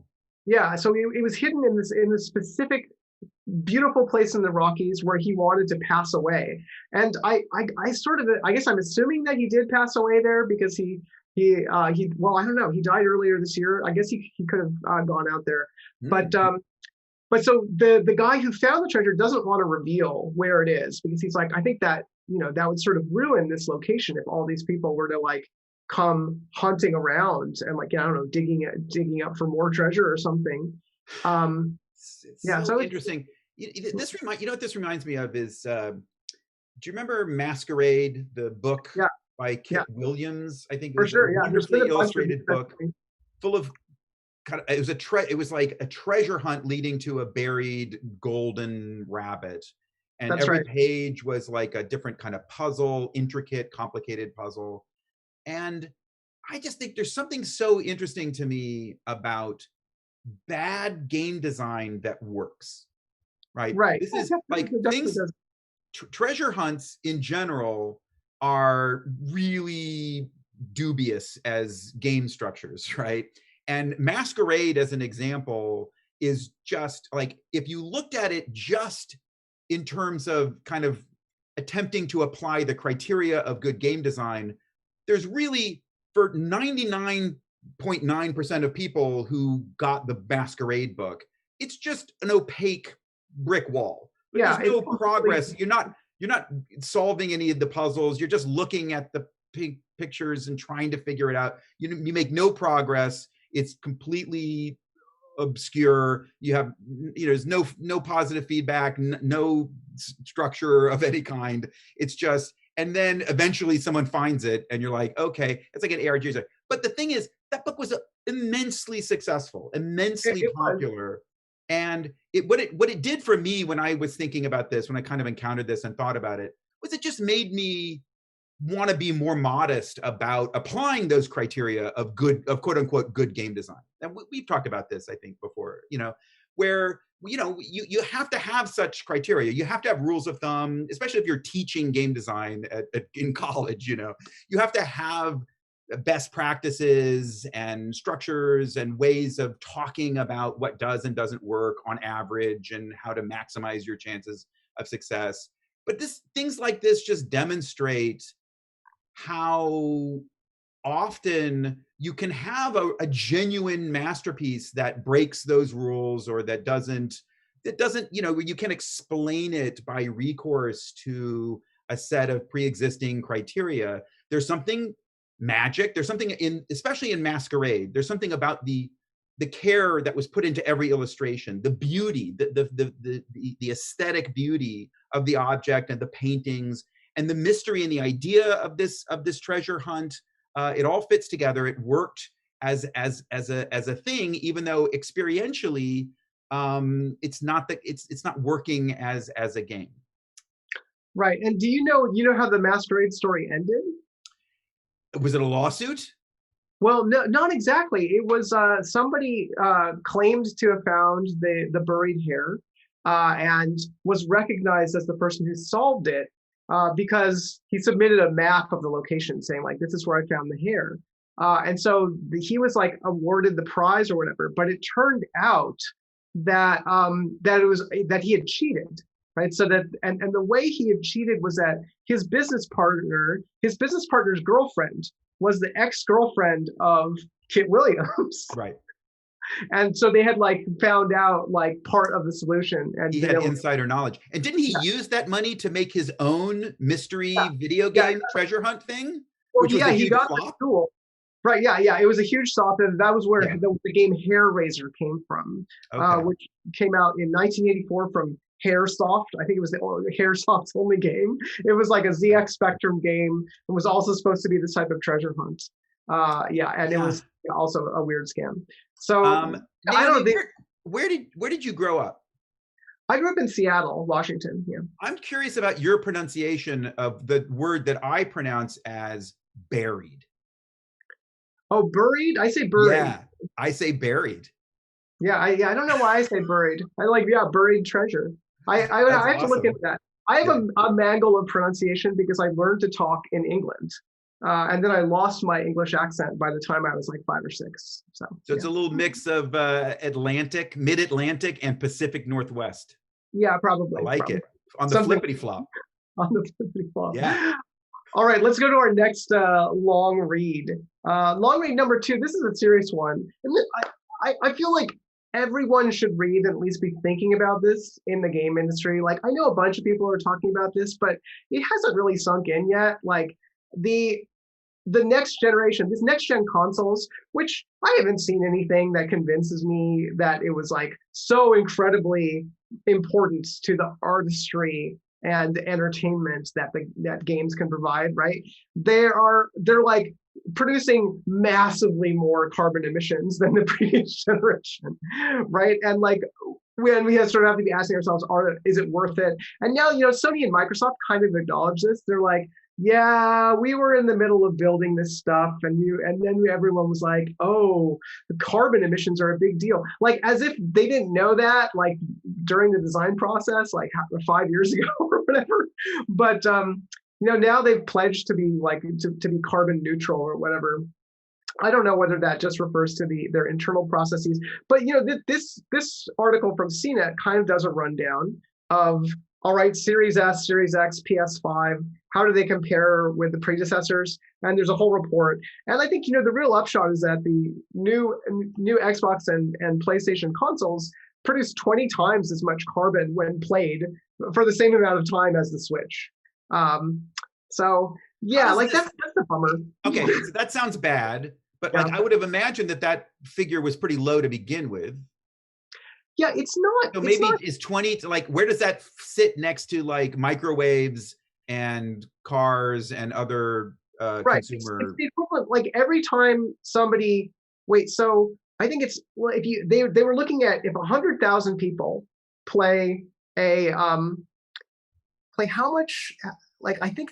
Yeah, so it was hidden in this specific beautiful place in the Rockies where he wanted to pass away. And I guess I'm assuming that he did pass away there because he well, I don't know, he died earlier this year. I guess he could have gone out there. But so the guy who found the treasure doesn't want to reveal where it is because he's like, I think that, that would sort of ruin this location if all these people were to like come hunting around and like, I don't know, digging up for more treasure or something. It's so interesting. This what this reminds me of is, do you remember Masquerade, the book by Kit Williams? I think it was a wonderfully illustrated book full of it was like a treasure hunt leading to a buried golden rabbit. And every page was like a different kind of puzzle, intricate, complicated puzzle. And I just think there's something so interesting to me about bad game design that works, right? Right. This is like things, treasure hunts in general are really dubious as game structures, right? And Masquerade, as an example, is just like, if you looked at it just in terms of kind of attempting to apply the criteria of good game design, there's really, for 99.9% of people who got the Masquerade book, it's just an opaque brick wall. There's no progress. You're not solving any of the puzzles. You're just looking at the pictures and trying to figure it out. You make no progress. It's completely obscure. You have, there's no positive feedback, no structure of any kind. It's just, and then eventually someone finds it and you're like, okay, it's like an ARG. But the thing is, that book was immensely successful, immensely popular. And what it did for me when I was thinking about this, when I kind of encountered this and thought about it, was it just made me want to be more modest about applying those criteria of quote unquote good game design. And we've talked about this, I think, before, where you have to have such criteria. You have to have rules of thumb, especially if you're teaching game design in college. You have to have best practices and structures and ways of talking about what does and doesn't work on average and how to maximize your chances of success. But things like this just demonstrate how often you can have a genuine masterpiece that breaks those rules, or that doesn't, you can explain it by recourse to a set of pre-existing criteria. There's something magic. There's something especially in Masquerade, there's something about the care that was put into every illustration, the beauty, the aesthetic beauty of the object and the paintings, and the mystery and the idea of this treasure hunt. It all fits together. It worked as a thing, even though experientially it's not working as a game. Right. And do you know how the Masquerade story ended? Was it a lawsuit? Well, no, not exactly. It was somebody claimed to have found the buried hair and was recognized as the person who solved it because he submitted a map of the location saying like, this is where I found the hair. And so he was like awarded the prize or whatever. But it turned out that that he had cheated. Right. So that and the way he had cheated was that his business partner's girlfriend was the ex-girlfriend of Kit Williams. Right. And so they had like found out like part of the solution. And he had insider knowledge. And didn't he use that money to make his own mystery video game treasure hunt thing? Well, which was a huge flop? The tool. Right, yeah. It was a huge flop, and that was where the game Hair Razor came from, which came out in 1984 from Hairsoft. I think it was the Hairsoft's only game. It was like a ZX Spectrum game. It was also supposed to be this type of treasure hunt. It was also a weird scam. So I don't know. Where did you grow up? I grew up in Seattle, Washington. Yeah. I'm curious about your pronunciation of the word that I pronounce as buried. Oh, buried? I say buried. Yeah, I say buried. Yeah, I don't know why I say buried. I like, buried treasure. I have to look into that. I have a mangle of pronunciation because I learned to talk in England. And then I lost my English accent by the time I was like 5 or 6. So it's a little mix of mid-Atlantic and Pacific Northwest. Yeah, probably. I like it. On the flippity flop. On the flippity flop. Yeah. All right, let's go to our next long read. Long read number 2. This is a serious one. And I feel like everyone should read and at least be thinking about this in the game industry. Like, I know a bunch of people are talking about this, but it hasn't really sunk in yet. Like, the next generation, these next gen consoles, which I haven't seen anything that convinces me that it was like so incredibly important to the artistry and the entertainment that games can provide, right? They're like producing massively more carbon emissions than the previous generation, right? And like when we sort of have to be asking ourselves, is it worth it? And now, Sony and Microsoft kind of acknowledge this. They're like, yeah, we were in the middle of building this stuff, and then everyone was like, oh, the carbon emissions are a big deal. Like, as if they didn't know that, like, during the design process, like 5 years ago or whatever. But now they've pledged to be like to be carbon neutral or whatever. I don't know whether that just refers to their internal processes, but this article from CNET kind of does a rundown of, all right, Series S, Series X, PS5, how do they compare with the predecessors? And there's a whole report. And I think, the real upshot is that the new Xbox and PlayStation consoles produce 20 times as much carbon when played for the same amount of time as the Switch. So that's a bummer. Okay, so that sounds bad, but like I would have imagined that figure was pretty low to begin with. Yeah, it's not. So maybe is 20 to like, where does that sit next to like microwaves and cars and other consumer? It's the equivalent. Like every time somebody so I think it's they were looking at if 100,000 people play play how much, like I think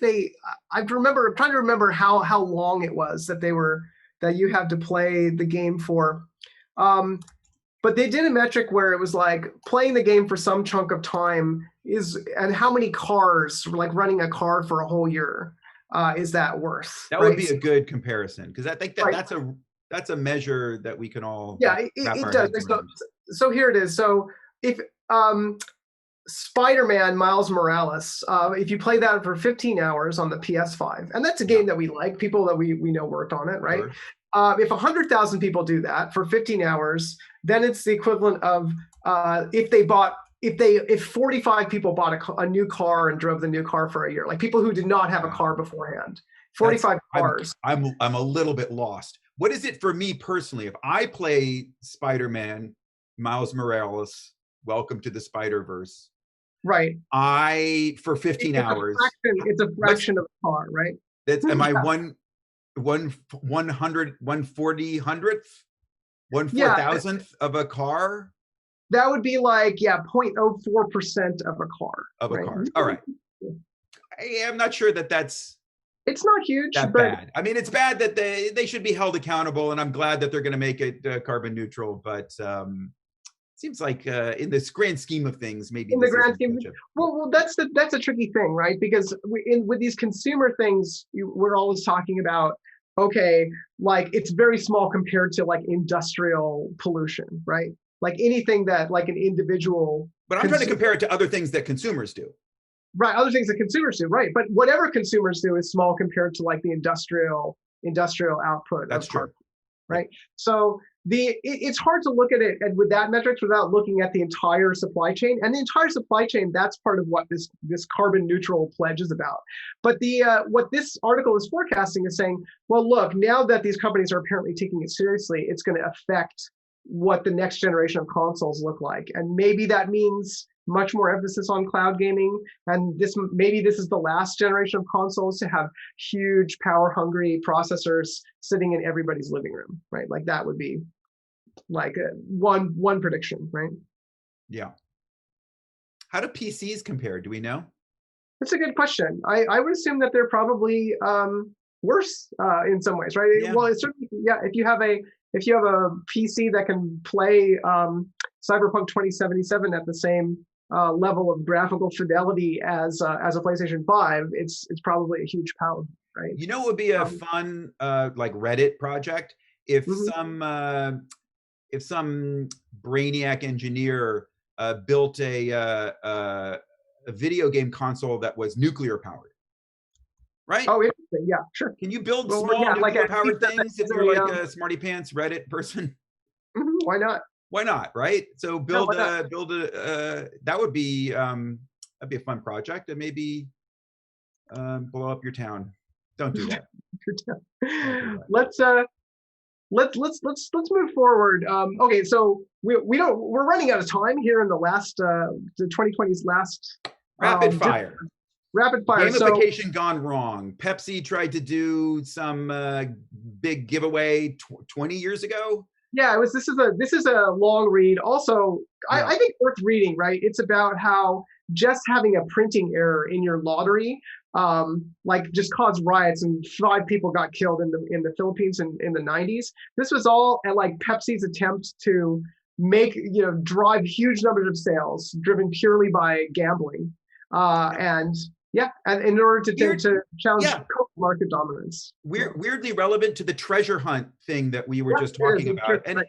I'm trying to remember how long it was that you had to play the game for. But they did a metric where it was like playing the game for some chunk of time and how many cars, like running a car for a whole year, is that worth? That would be a good comparison, because I think that's a measure that we can all it does. So here it is. So if Spider-Man Miles Morales, if you play that for 15 hours on the PS5, and that's a game that we like, people that we know worked on it, right? Sure. If 100,000 people do that for 15 hours, then it's the equivalent of if 45 people bought a new car and drove the new car for a year, like people who did not have a car beforehand. 45 cars. I'm a little bit lost. What is it for me personally? If I play Spider-Man, Miles Morales, Welcome to the Spider-Verse, right? For 15 hours. It's a fraction of a car, right? Am I 1/4,000th of a car? That would be like 0.04% of a car. Of a car. All right. I'm not sure that that's it's not huge, that but bad. I mean, it's bad that they should be held accountable, and I'm glad that they're going to make it carbon neutral. But seems like in this grand scheme of things, maybe in the this grand isn't scheme, such a. well, that's a tricky thing, right? Because with these consumer things, we're always talking about, okay, like it's very small compared to like industrial pollution, right? Like anything that like an individual. But I'm trying to compare it to other things that consumers do. Right, other things that consumers do, right? But whatever consumers do is small compared to like the industrial output. That's true, right? So it's hard to look at it and with that metrics without looking at the entire supply chain. And the entire supply chain, that's part of what this carbon neutral pledge is about. But what this article is forecasting is saying, well, look, now that these companies are apparently taking it seriously, it's going to affect what the next generation of consoles look like, and maybe that means much more emphasis on cloud gaming. And maybe this is the last generation of consoles to have huge power-hungry processors sitting in everybody's living room, right? Like that would be like one prediction, right? Yeah. How do PCs compare? Do we know? That's a good question. I would assume that they're probably worse in some ways, right? Yeah. Well, it's certainly, yeah. If you have a PC that can play Cyberpunk 2077 at the same level of graphical fidelity as a PlayStation 5, it's probably a huge power, right? You know, it would be a fun like Reddit project if some brainiac engineer built a video game console that was nuclear powered, right? Oh, interesting. Yeah, sure. Can you build small nuclear powered things if you're like a smarty pants Reddit person? Why not? Why not, right? So build a that would be that'd be a fun project, and maybe blow up your town. Don't do that. Let's move forward. Okay, so we're running out of time here in the last the 2020's last rapid fire. Gamification gone wrong. Pepsi tried to do some big giveaway 20 years ago. Yeah, this is a long read. Also, yeah. I think worth reading, right? It's about how just having a printing error in your lottery, like just caused riots, and 5 people got killed in the Philippines in the 90s. This was all at like Pepsi's attempt to drive huge numbers of sales driven purely by gambling, and in order to challenge market dominance. Weirdly relevant to the treasure hunt thing that we were just talking about. And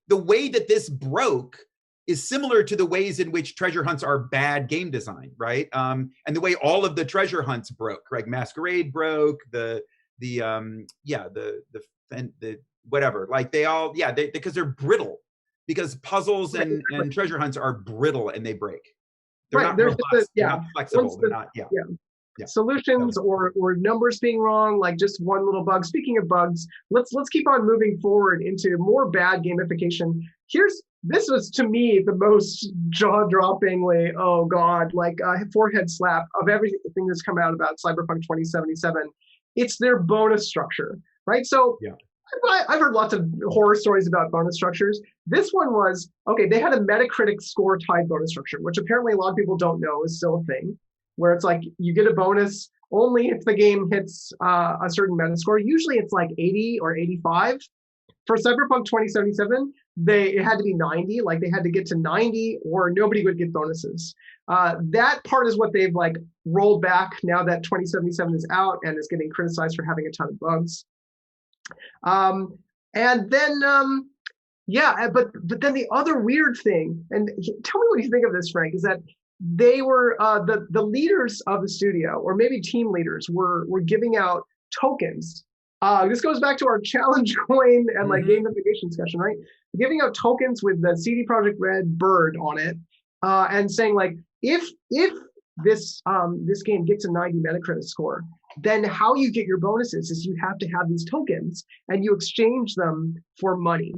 the way that this broke is similar to the ways in which treasure hunts are bad game design, right? And the way all of the treasure hunts broke, right? Masquerade broke, the whatever. Like they all, because they're brittle. Because puzzles and treasure hunts are brittle and they break. They're not robust, they're not flexible. They're not, solutions or numbers being wrong, like just one little bug. Speaking of bugs, let's keep on moving forward into more bad gamification. This was to me the most jaw-droppingly, oh god, like forehead slap of everything that's come out about Cyberpunk 2077. It's their bonus structure, right? So I've heard lots of horror stories about bonus structures. This one was, okay, they had a Metacritic score tied bonus structure, which apparently a lot of people don't know is still a thing, where it's like you get a bonus only if the game hits a certain Metascore. Usually it's like 80 or 85. For Cyberpunk 2077, it had to be 90, like they had to get to 90 or nobody would get bonuses. That part is what they've like rolled back now that 2077 is out and is getting criticized for having a ton of bugs. And then, but then the other weird thing, and tell me what you think of this, Frank, is that they were the leaders of the studio, or maybe team leaders, were giving out tokens. This goes back to our challenge coin and like gamification discussion, right? Giving out tokens with the CD Projekt Red bird on it, and saying like, if this game gets a 90 Metacritic score, then how you get your bonuses is you have to have these tokens and you exchange them for money.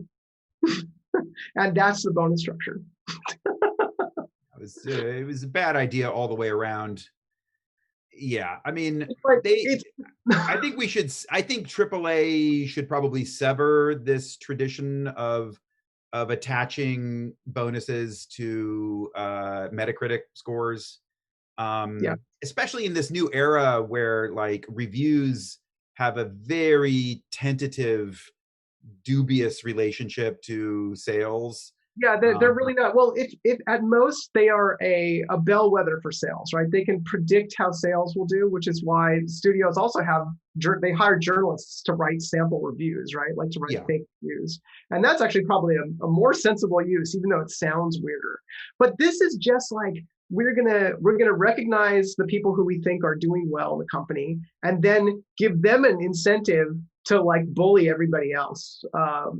And that's the bonus structure. It was a bad idea all the way around. Yeah, I mean, I think AAA should probably sever this tradition of attaching bonuses to Metacritic scores. Yeah. Especially in this new era where like reviews have a very tentative, dubious relationship to sales. Yeah, they're really not. Well, if at most they are a bellwether for sales, right? They can predict how sales will do, which is why studios also have they hire journalists to write sample reviews, right? Like to write Yeah. fake reviews, and that's actually probably a more sensible use, even though it sounds weirder. But this is just like we're gonna recognize the people who we think are doing well in the company, and then give them an incentive to like bully everybody else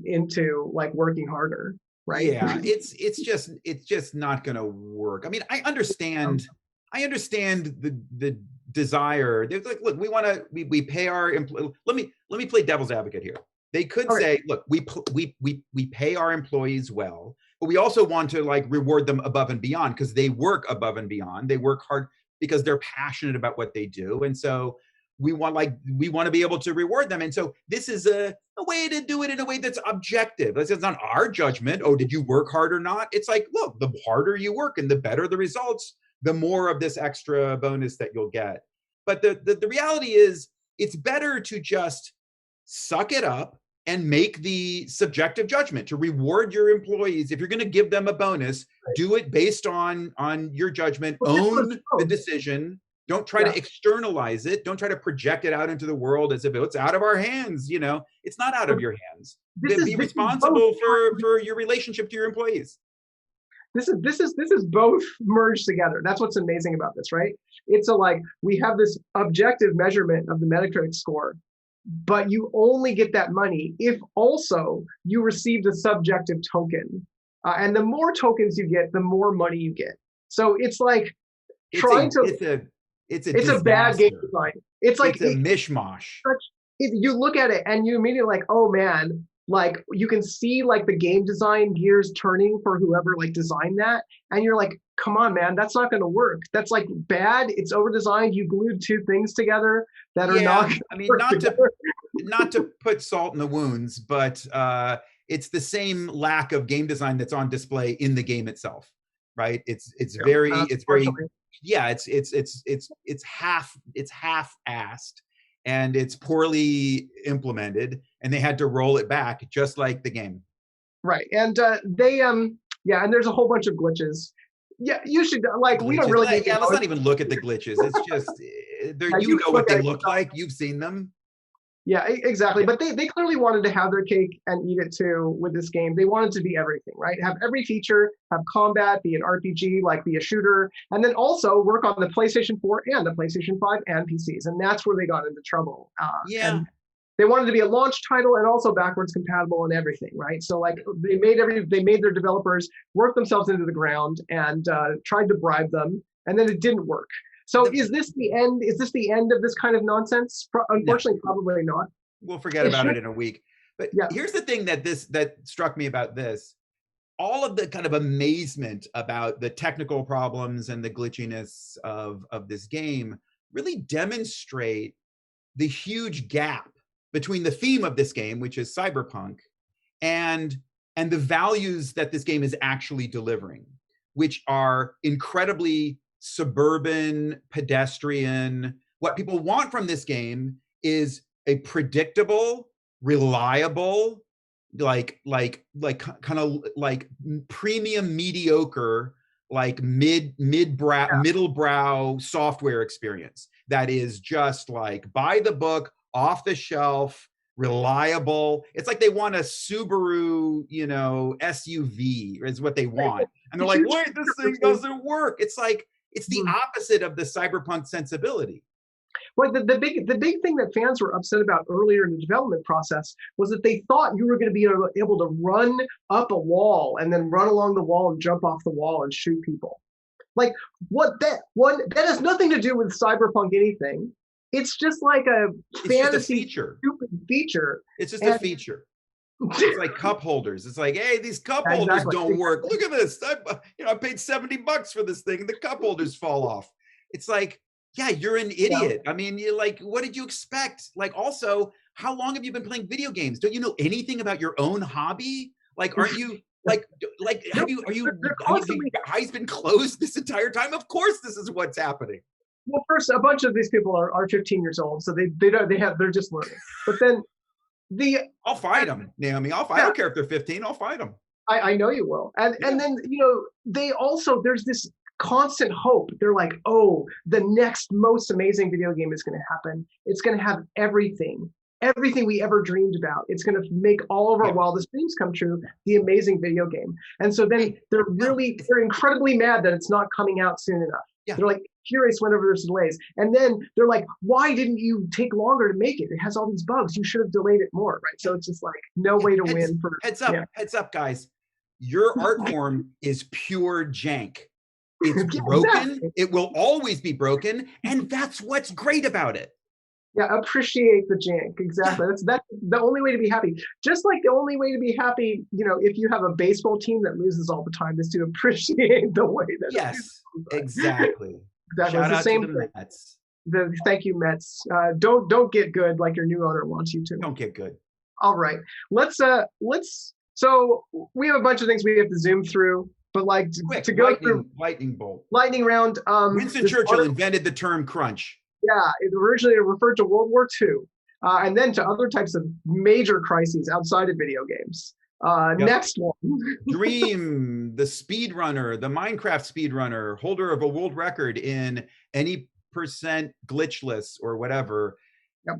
into like working harder. Right. Yeah, it's just not going to work. I mean, I understand the desire. They're like, look, we pay our let me play devil's advocate here. They could say, look, we pay our employees well, but we also want to like reward them above and beyond because they work above and beyond. They work hard because they're passionate about what they do, and so we want to be able to reward them. And so this is a way to do it in a way that's objective. It's not our judgment. Oh, did you work hard or not? It's like, look, the harder you work and the better the results, the more of this extra bonus that you'll get. But the reality is it's better to just suck it up and make the subjective judgment to reward your employees. If you're going to give them a bonus, do it based on your judgment, own the decision. Don't try to externalize it. Don't try to project it out into the world as if it's out of our hands. You know, it's not out of your hands. Be responsible for your relationship to your employees. This is both merged together. That's what's amazing about this, right? It's we have this objective measurement of the Metacritic score, but you only get that money if also you received a subjective token. And the more tokens you get, the more money you get. So it's like it's a bad game design. It's like it's a mishmash. If you look at it and you immediately like, oh man, like you can see like the game design gears turning for whoever like designed that, and you're like, come on, man, that's not going to work. That's like bad. It's over designed. You glued two things together that are not. I mean, not to put salt in the wounds, but it's the same lack of game design that's on display in the game itself, right? It's very half-assed and it's poorly implemented, and they had to roll it back just like the game. Right, and and there's a whole bunch of glitches. Yeah, you should like. Glitches. We don't really. Let's not even look at the glitches. It's just you know what they look like. You've seen them. Yeah, exactly. But they clearly wanted to have their cake and eat it too with this game. They wanted to be everything, right? Have every feature, have combat, be an RPG, like be a shooter, and then also work on the PlayStation 4 and the PlayStation 5 and PCs. And that's where they got into trouble. And they wanted to be a launch title and also backwards compatible and everything, right? So like they made their developers work themselves into the ground and tried to bribe them, and then it didn't work. So is this the end? Is this the end of this kind of nonsense? Unfortunately, probably not. We'll forget about it in a week. But here's the thing that struck me about this. All of the kind of amazement about the technical problems and the glitchiness of this game really demonstrate the huge gap between the theme of this game, which is cyberpunk, and the values that this game is actually delivering, which are incredibly suburban, pedestrian. What people want from this game is a predictable, reliable, like kind of like premium mediocre, like middle brow software experience that is just like by the book, off the shelf, reliable. It's like they want a Subaru, SUV is what they want. And they're like, wait, this thing doesn't work. It's like, it's the opposite of the cyberpunk sensibility. Well, the big thing that fans were upset about earlier in the development process was that they thought you were going to be able to run up a wall and then run along the wall and jump off the wall and shoot people. Like that has nothing to do with cyberpunk anything. It's just like a fantasy stupid feature. It's just a feature. It's like cup holders. It's like, hey, these cup holders don't work. Look at this. I paid $70 for this thing. The cup holders fall off. It's like, yeah, you're an idiot. I mean, you're like, what did you expect? Like, also, how long have you been playing video games? Don't you know anything about your own hobby? Like, aren't you Like, No, have your constantly. eyes been closed this entire time? Of course, this is what's happening. Well, first, a bunch of these people are 15 years old, so they're just learning. But then I'll fight them, Naomi. I don't care if they're 15. I'll fight them. I know you will. And then, they also, there's this constant hope. They're like, oh, the next most amazing video game is going to happen. It's going to have everything we ever dreamed about. It's going to make all of our wildest dreams come true, the amazing video game. And so then they're incredibly mad that it's not coming out soon enough. Yeah. They're like furious whenever there's delays. And then they're like, why didn't you take longer to make it? It has all these bugs. You should have delayed it more, right? So it's just like no way to win. Heads up, guys. Your art form is pure jank. It's broken. Exactly. It will always be broken. And that's what's great about it. Yeah, appreciate the jank. Exactly. That's the only way to be happy. Just like the only way to be happy, if you have a baseball team that loses all the time, is to appreciate the way that. Yes, exactly. Exactly. Shout it's the same to the thing. Mets. Thank you, Mets. Don't get good like your new owner wants you to. Don't get good. All right. Let's. So we have a bunch of things we have to zoom through, but like to go through lightning bolt. Lightning round. Winston Churchill invented the term crunch. Yeah, it originally referred to World War II, and then to other types of major crises outside of video games. Next one. Dream, the speedrunner, the Minecraft speedrunner, holder of a world record in any percent glitchless or whatever.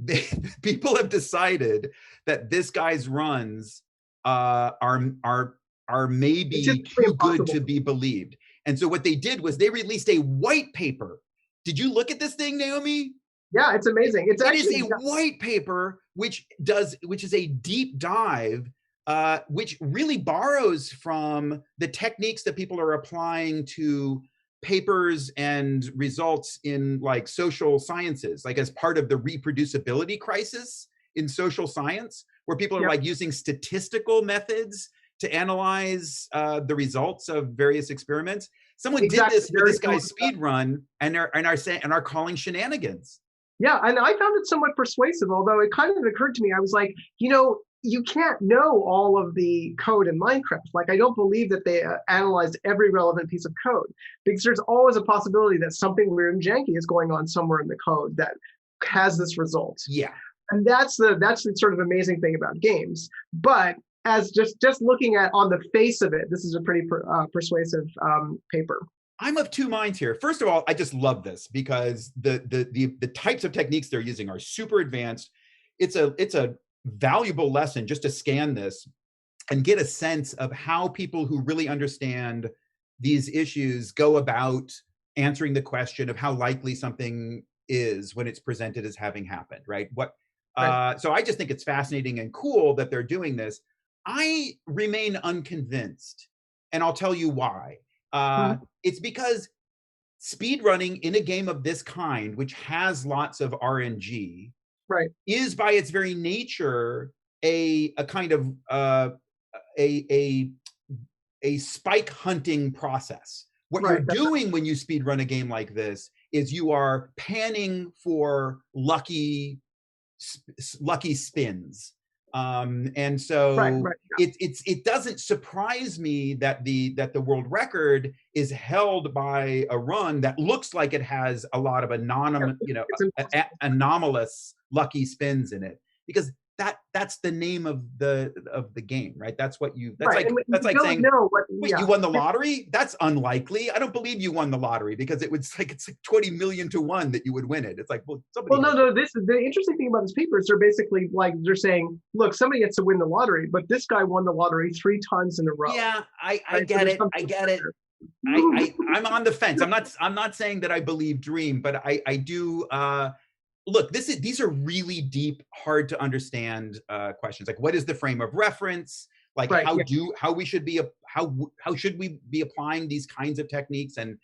Yep. People have decided that this guy's runs are maybe too good to be believed. And so what they did was they released a white paper. Did you look at this thing, Naomi? Yeah, it's amazing. It is a white paper which is a deep dive, which really borrows from the techniques that people are applying to papers and results in like social sciences, like as part of the reproducibility crisis in social science, where people are like using statistical methods to analyze the results of various experiments. Someone did this with this guy's speed run and are calling shenanigans. Yeah, and I found it somewhat persuasive, although it kind of occurred to me, I was like, you can't know all of the code in Minecraft. Like, I don't believe that they analyzed every relevant piece of code, because there's always a possibility that something weird and janky is going on somewhere in the code that has this result. Yeah. And that's the sort of amazing thing about games. But as just looking at on the face of it, this is a pretty persuasive paper. I'm of two minds here. First of all, I just love this because the types of techniques they're using are super advanced. It's a valuable lesson just to scan this and get a sense of how people who really understand these issues go about answering the question of how likely something is when it's presented as having happened, right? So I just think it's fascinating and cool that they're doing this. I remain unconvinced, and I'll tell you why. It's because speedrunning in a game of this kind, which has lots of RNG, right, is by its very nature a kind of a spike hunting process. What you're doing when you speedrun a game like this is you are panning for lucky spins. And so it doesn't surprise me that the world record is held by a run that looks like it has a lot of anomalous lucky spins in it, because that's the name of the game, right? That's what you that's like saying, you won the lottery? That's unlikely. I don't believe you won the lottery, because it's like 20 million to 1 that you would win it. It's like, no, this is the interesting thing about this paper is they're saying, look, somebody gets to win the lottery, but this guy won the lottery 3 times in a row. Yeah, I get it. I'm on the fence. I'm not saying that I believe Dream, but I do look, these are really deep, hard to understand questions. Like, what is the frame of reference? Like, how should we be applying these kinds of techniques, and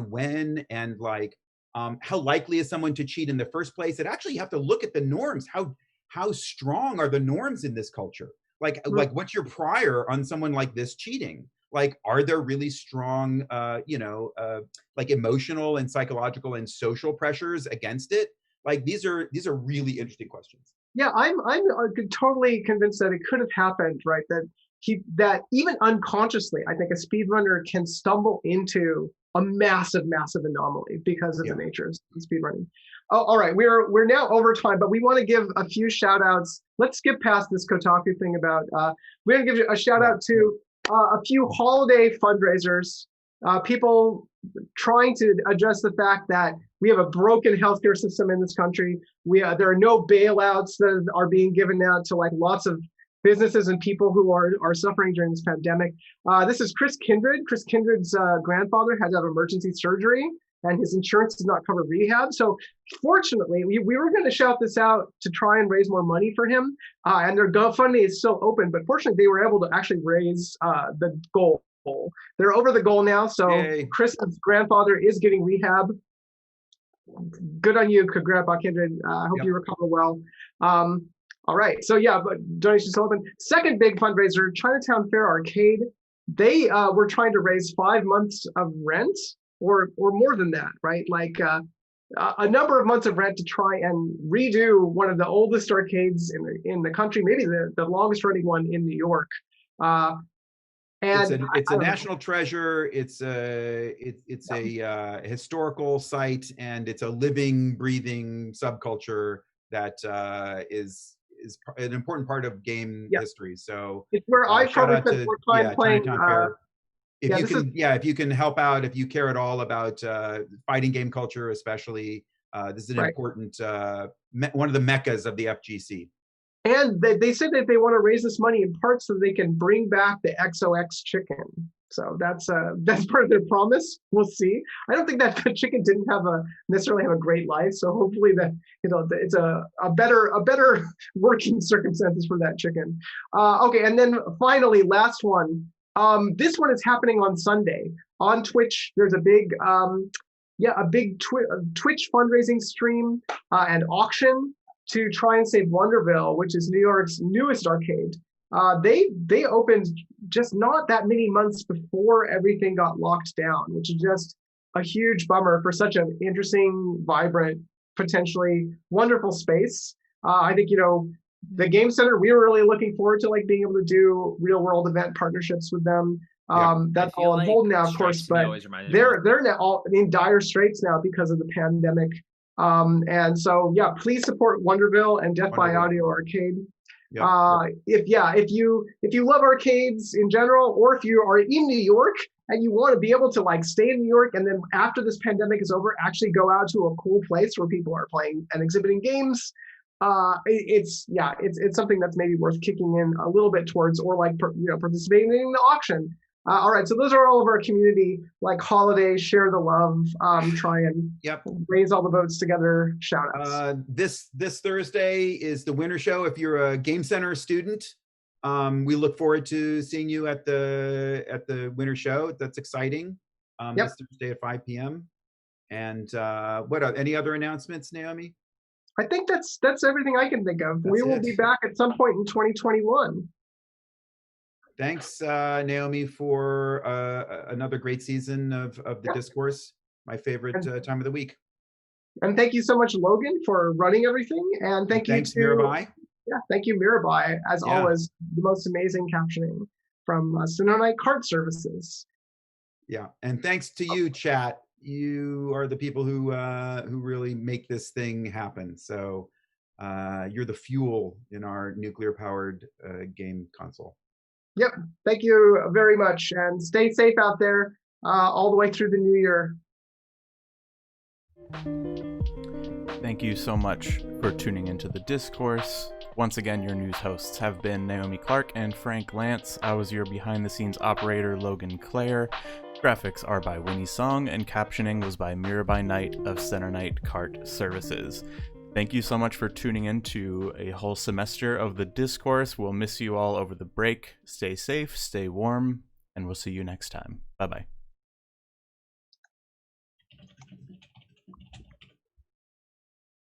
when, and like how likely is someone to cheat in the first place? And actually, you have to look at the norms. How strong are the norms in this culture? Like what's your prior on someone like this cheating? Like, are there really strong, like emotional and psychological and social pressures against it? Like, these are really interesting questions. Yeah, I'm totally convinced that it could have happened, right? That that even unconsciously, I think a speedrunner can stumble into a massive anomaly because of the nature of speedrunning. Oh, all right, we're now over time, but we want to give a few shout outs. Let's skip past this Kotaku thing about, we're going to give a shout out to a few holiday fundraisers, people trying to address the fact that we have a broken healthcare system in this country. There are no bailouts that are being given out to like lots of businesses and people who are suffering during this pandemic. This is Chris Kindred. Chris Kindred's grandfather had to have emergency surgery, and his insurance did not cover rehab. So fortunately, we were going to shout this out to try and raise more money for him. And their GoFundMe is still open, but fortunately, they were able to actually raise the goal. They're over the goal now. So Yay. Chris's grandfather is getting rehab. Good on you, Grandpa Kindred. I hope you recover well. All right, so yeah, but donations open. Second big fundraiser, Chinatown Fair Arcade. They were trying to raise 5 months of rent, or more than that, right? Like a number of months of rent to try and redo one of the oldest arcades in the country, maybe the longest running one in New York. And it's a national treasure. It's a historical site, and it's a living, breathing subculture that is an important part of game history. So it's where I probably spent more time playing. If you can help out, if you care at all about fighting game culture, especially, this is an important one of the meccas of the FGC. And they said that they want to raise this money in part so they can bring back the XOX chicken. So that's part of their promise. We'll see. I don't think that the chicken didn't necessarily have a great life. So hopefully that it's a better working circumstances for that chicken. Okay, and then finally, last one. This one is happening on Sunday on Twitch. There's a big Twitch fundraising stream and auction to try and save Wonderville, which is New York's newest arcade. They opened just not that many months before everything got locked down, which is just a huge bummer for such an interesting, vibrant, potentially wonderful space. I think, the Game Center, we were really looking forward to like being able to do real world event partnerships with them. That's all on hold now, of course, but they're now all in dire straits now because of the pandemic. And so, please support Wonderville and Death by Audio Arcade. If you love arcades in general, or if you are in New York and you want to be able to like stay in New York and then after this pandemic is over, actually go out to a cool place where people are playing and exhibiting games, it's something that's maybe worth kicking in a little bit towards, or like participating in the auction. All right, so those are all of our community like holiday share the love, try and raise all the votes together shout outs. This Thursday is the winter show. If you're a Game Center student, we look forward to seeing you at the winter show. That's exciting. This Thursday at 5 p.m. And any other announcements, Naomi? I think that's everything I can think of. We will be back at some point in 2021. Thanks, Naomi, for another great season of the Discourse, my favorite time of the week. And thank you so much, Logan, for running everything. And thanks to Mirabai. Yeah, thank you, Mirabai, as always, the most amazing captioning from Sononite Cart Services. Yeah, and thanks to you, chat. You are the people who really make this thing happen. So you're the fuel in our nuclear-powered game console. Yep. Thank you very much. And stay safe out there all the way through the new year. Thank you so much for tuning into the Discourse. Once again, your news hosts have been Naomi Clark and Frank Lance. I was your behind-the-scenes operator, Logan Clare. Graphics are by Winnie Song, and captioning was by Mirabai Knight of Centernight Cart Services. Thank you so much for tuning in to a whole semester of the Discourse. We'll miss you all over the break. Stay safe, stay warm, and we'll see you next time. Bye-bye.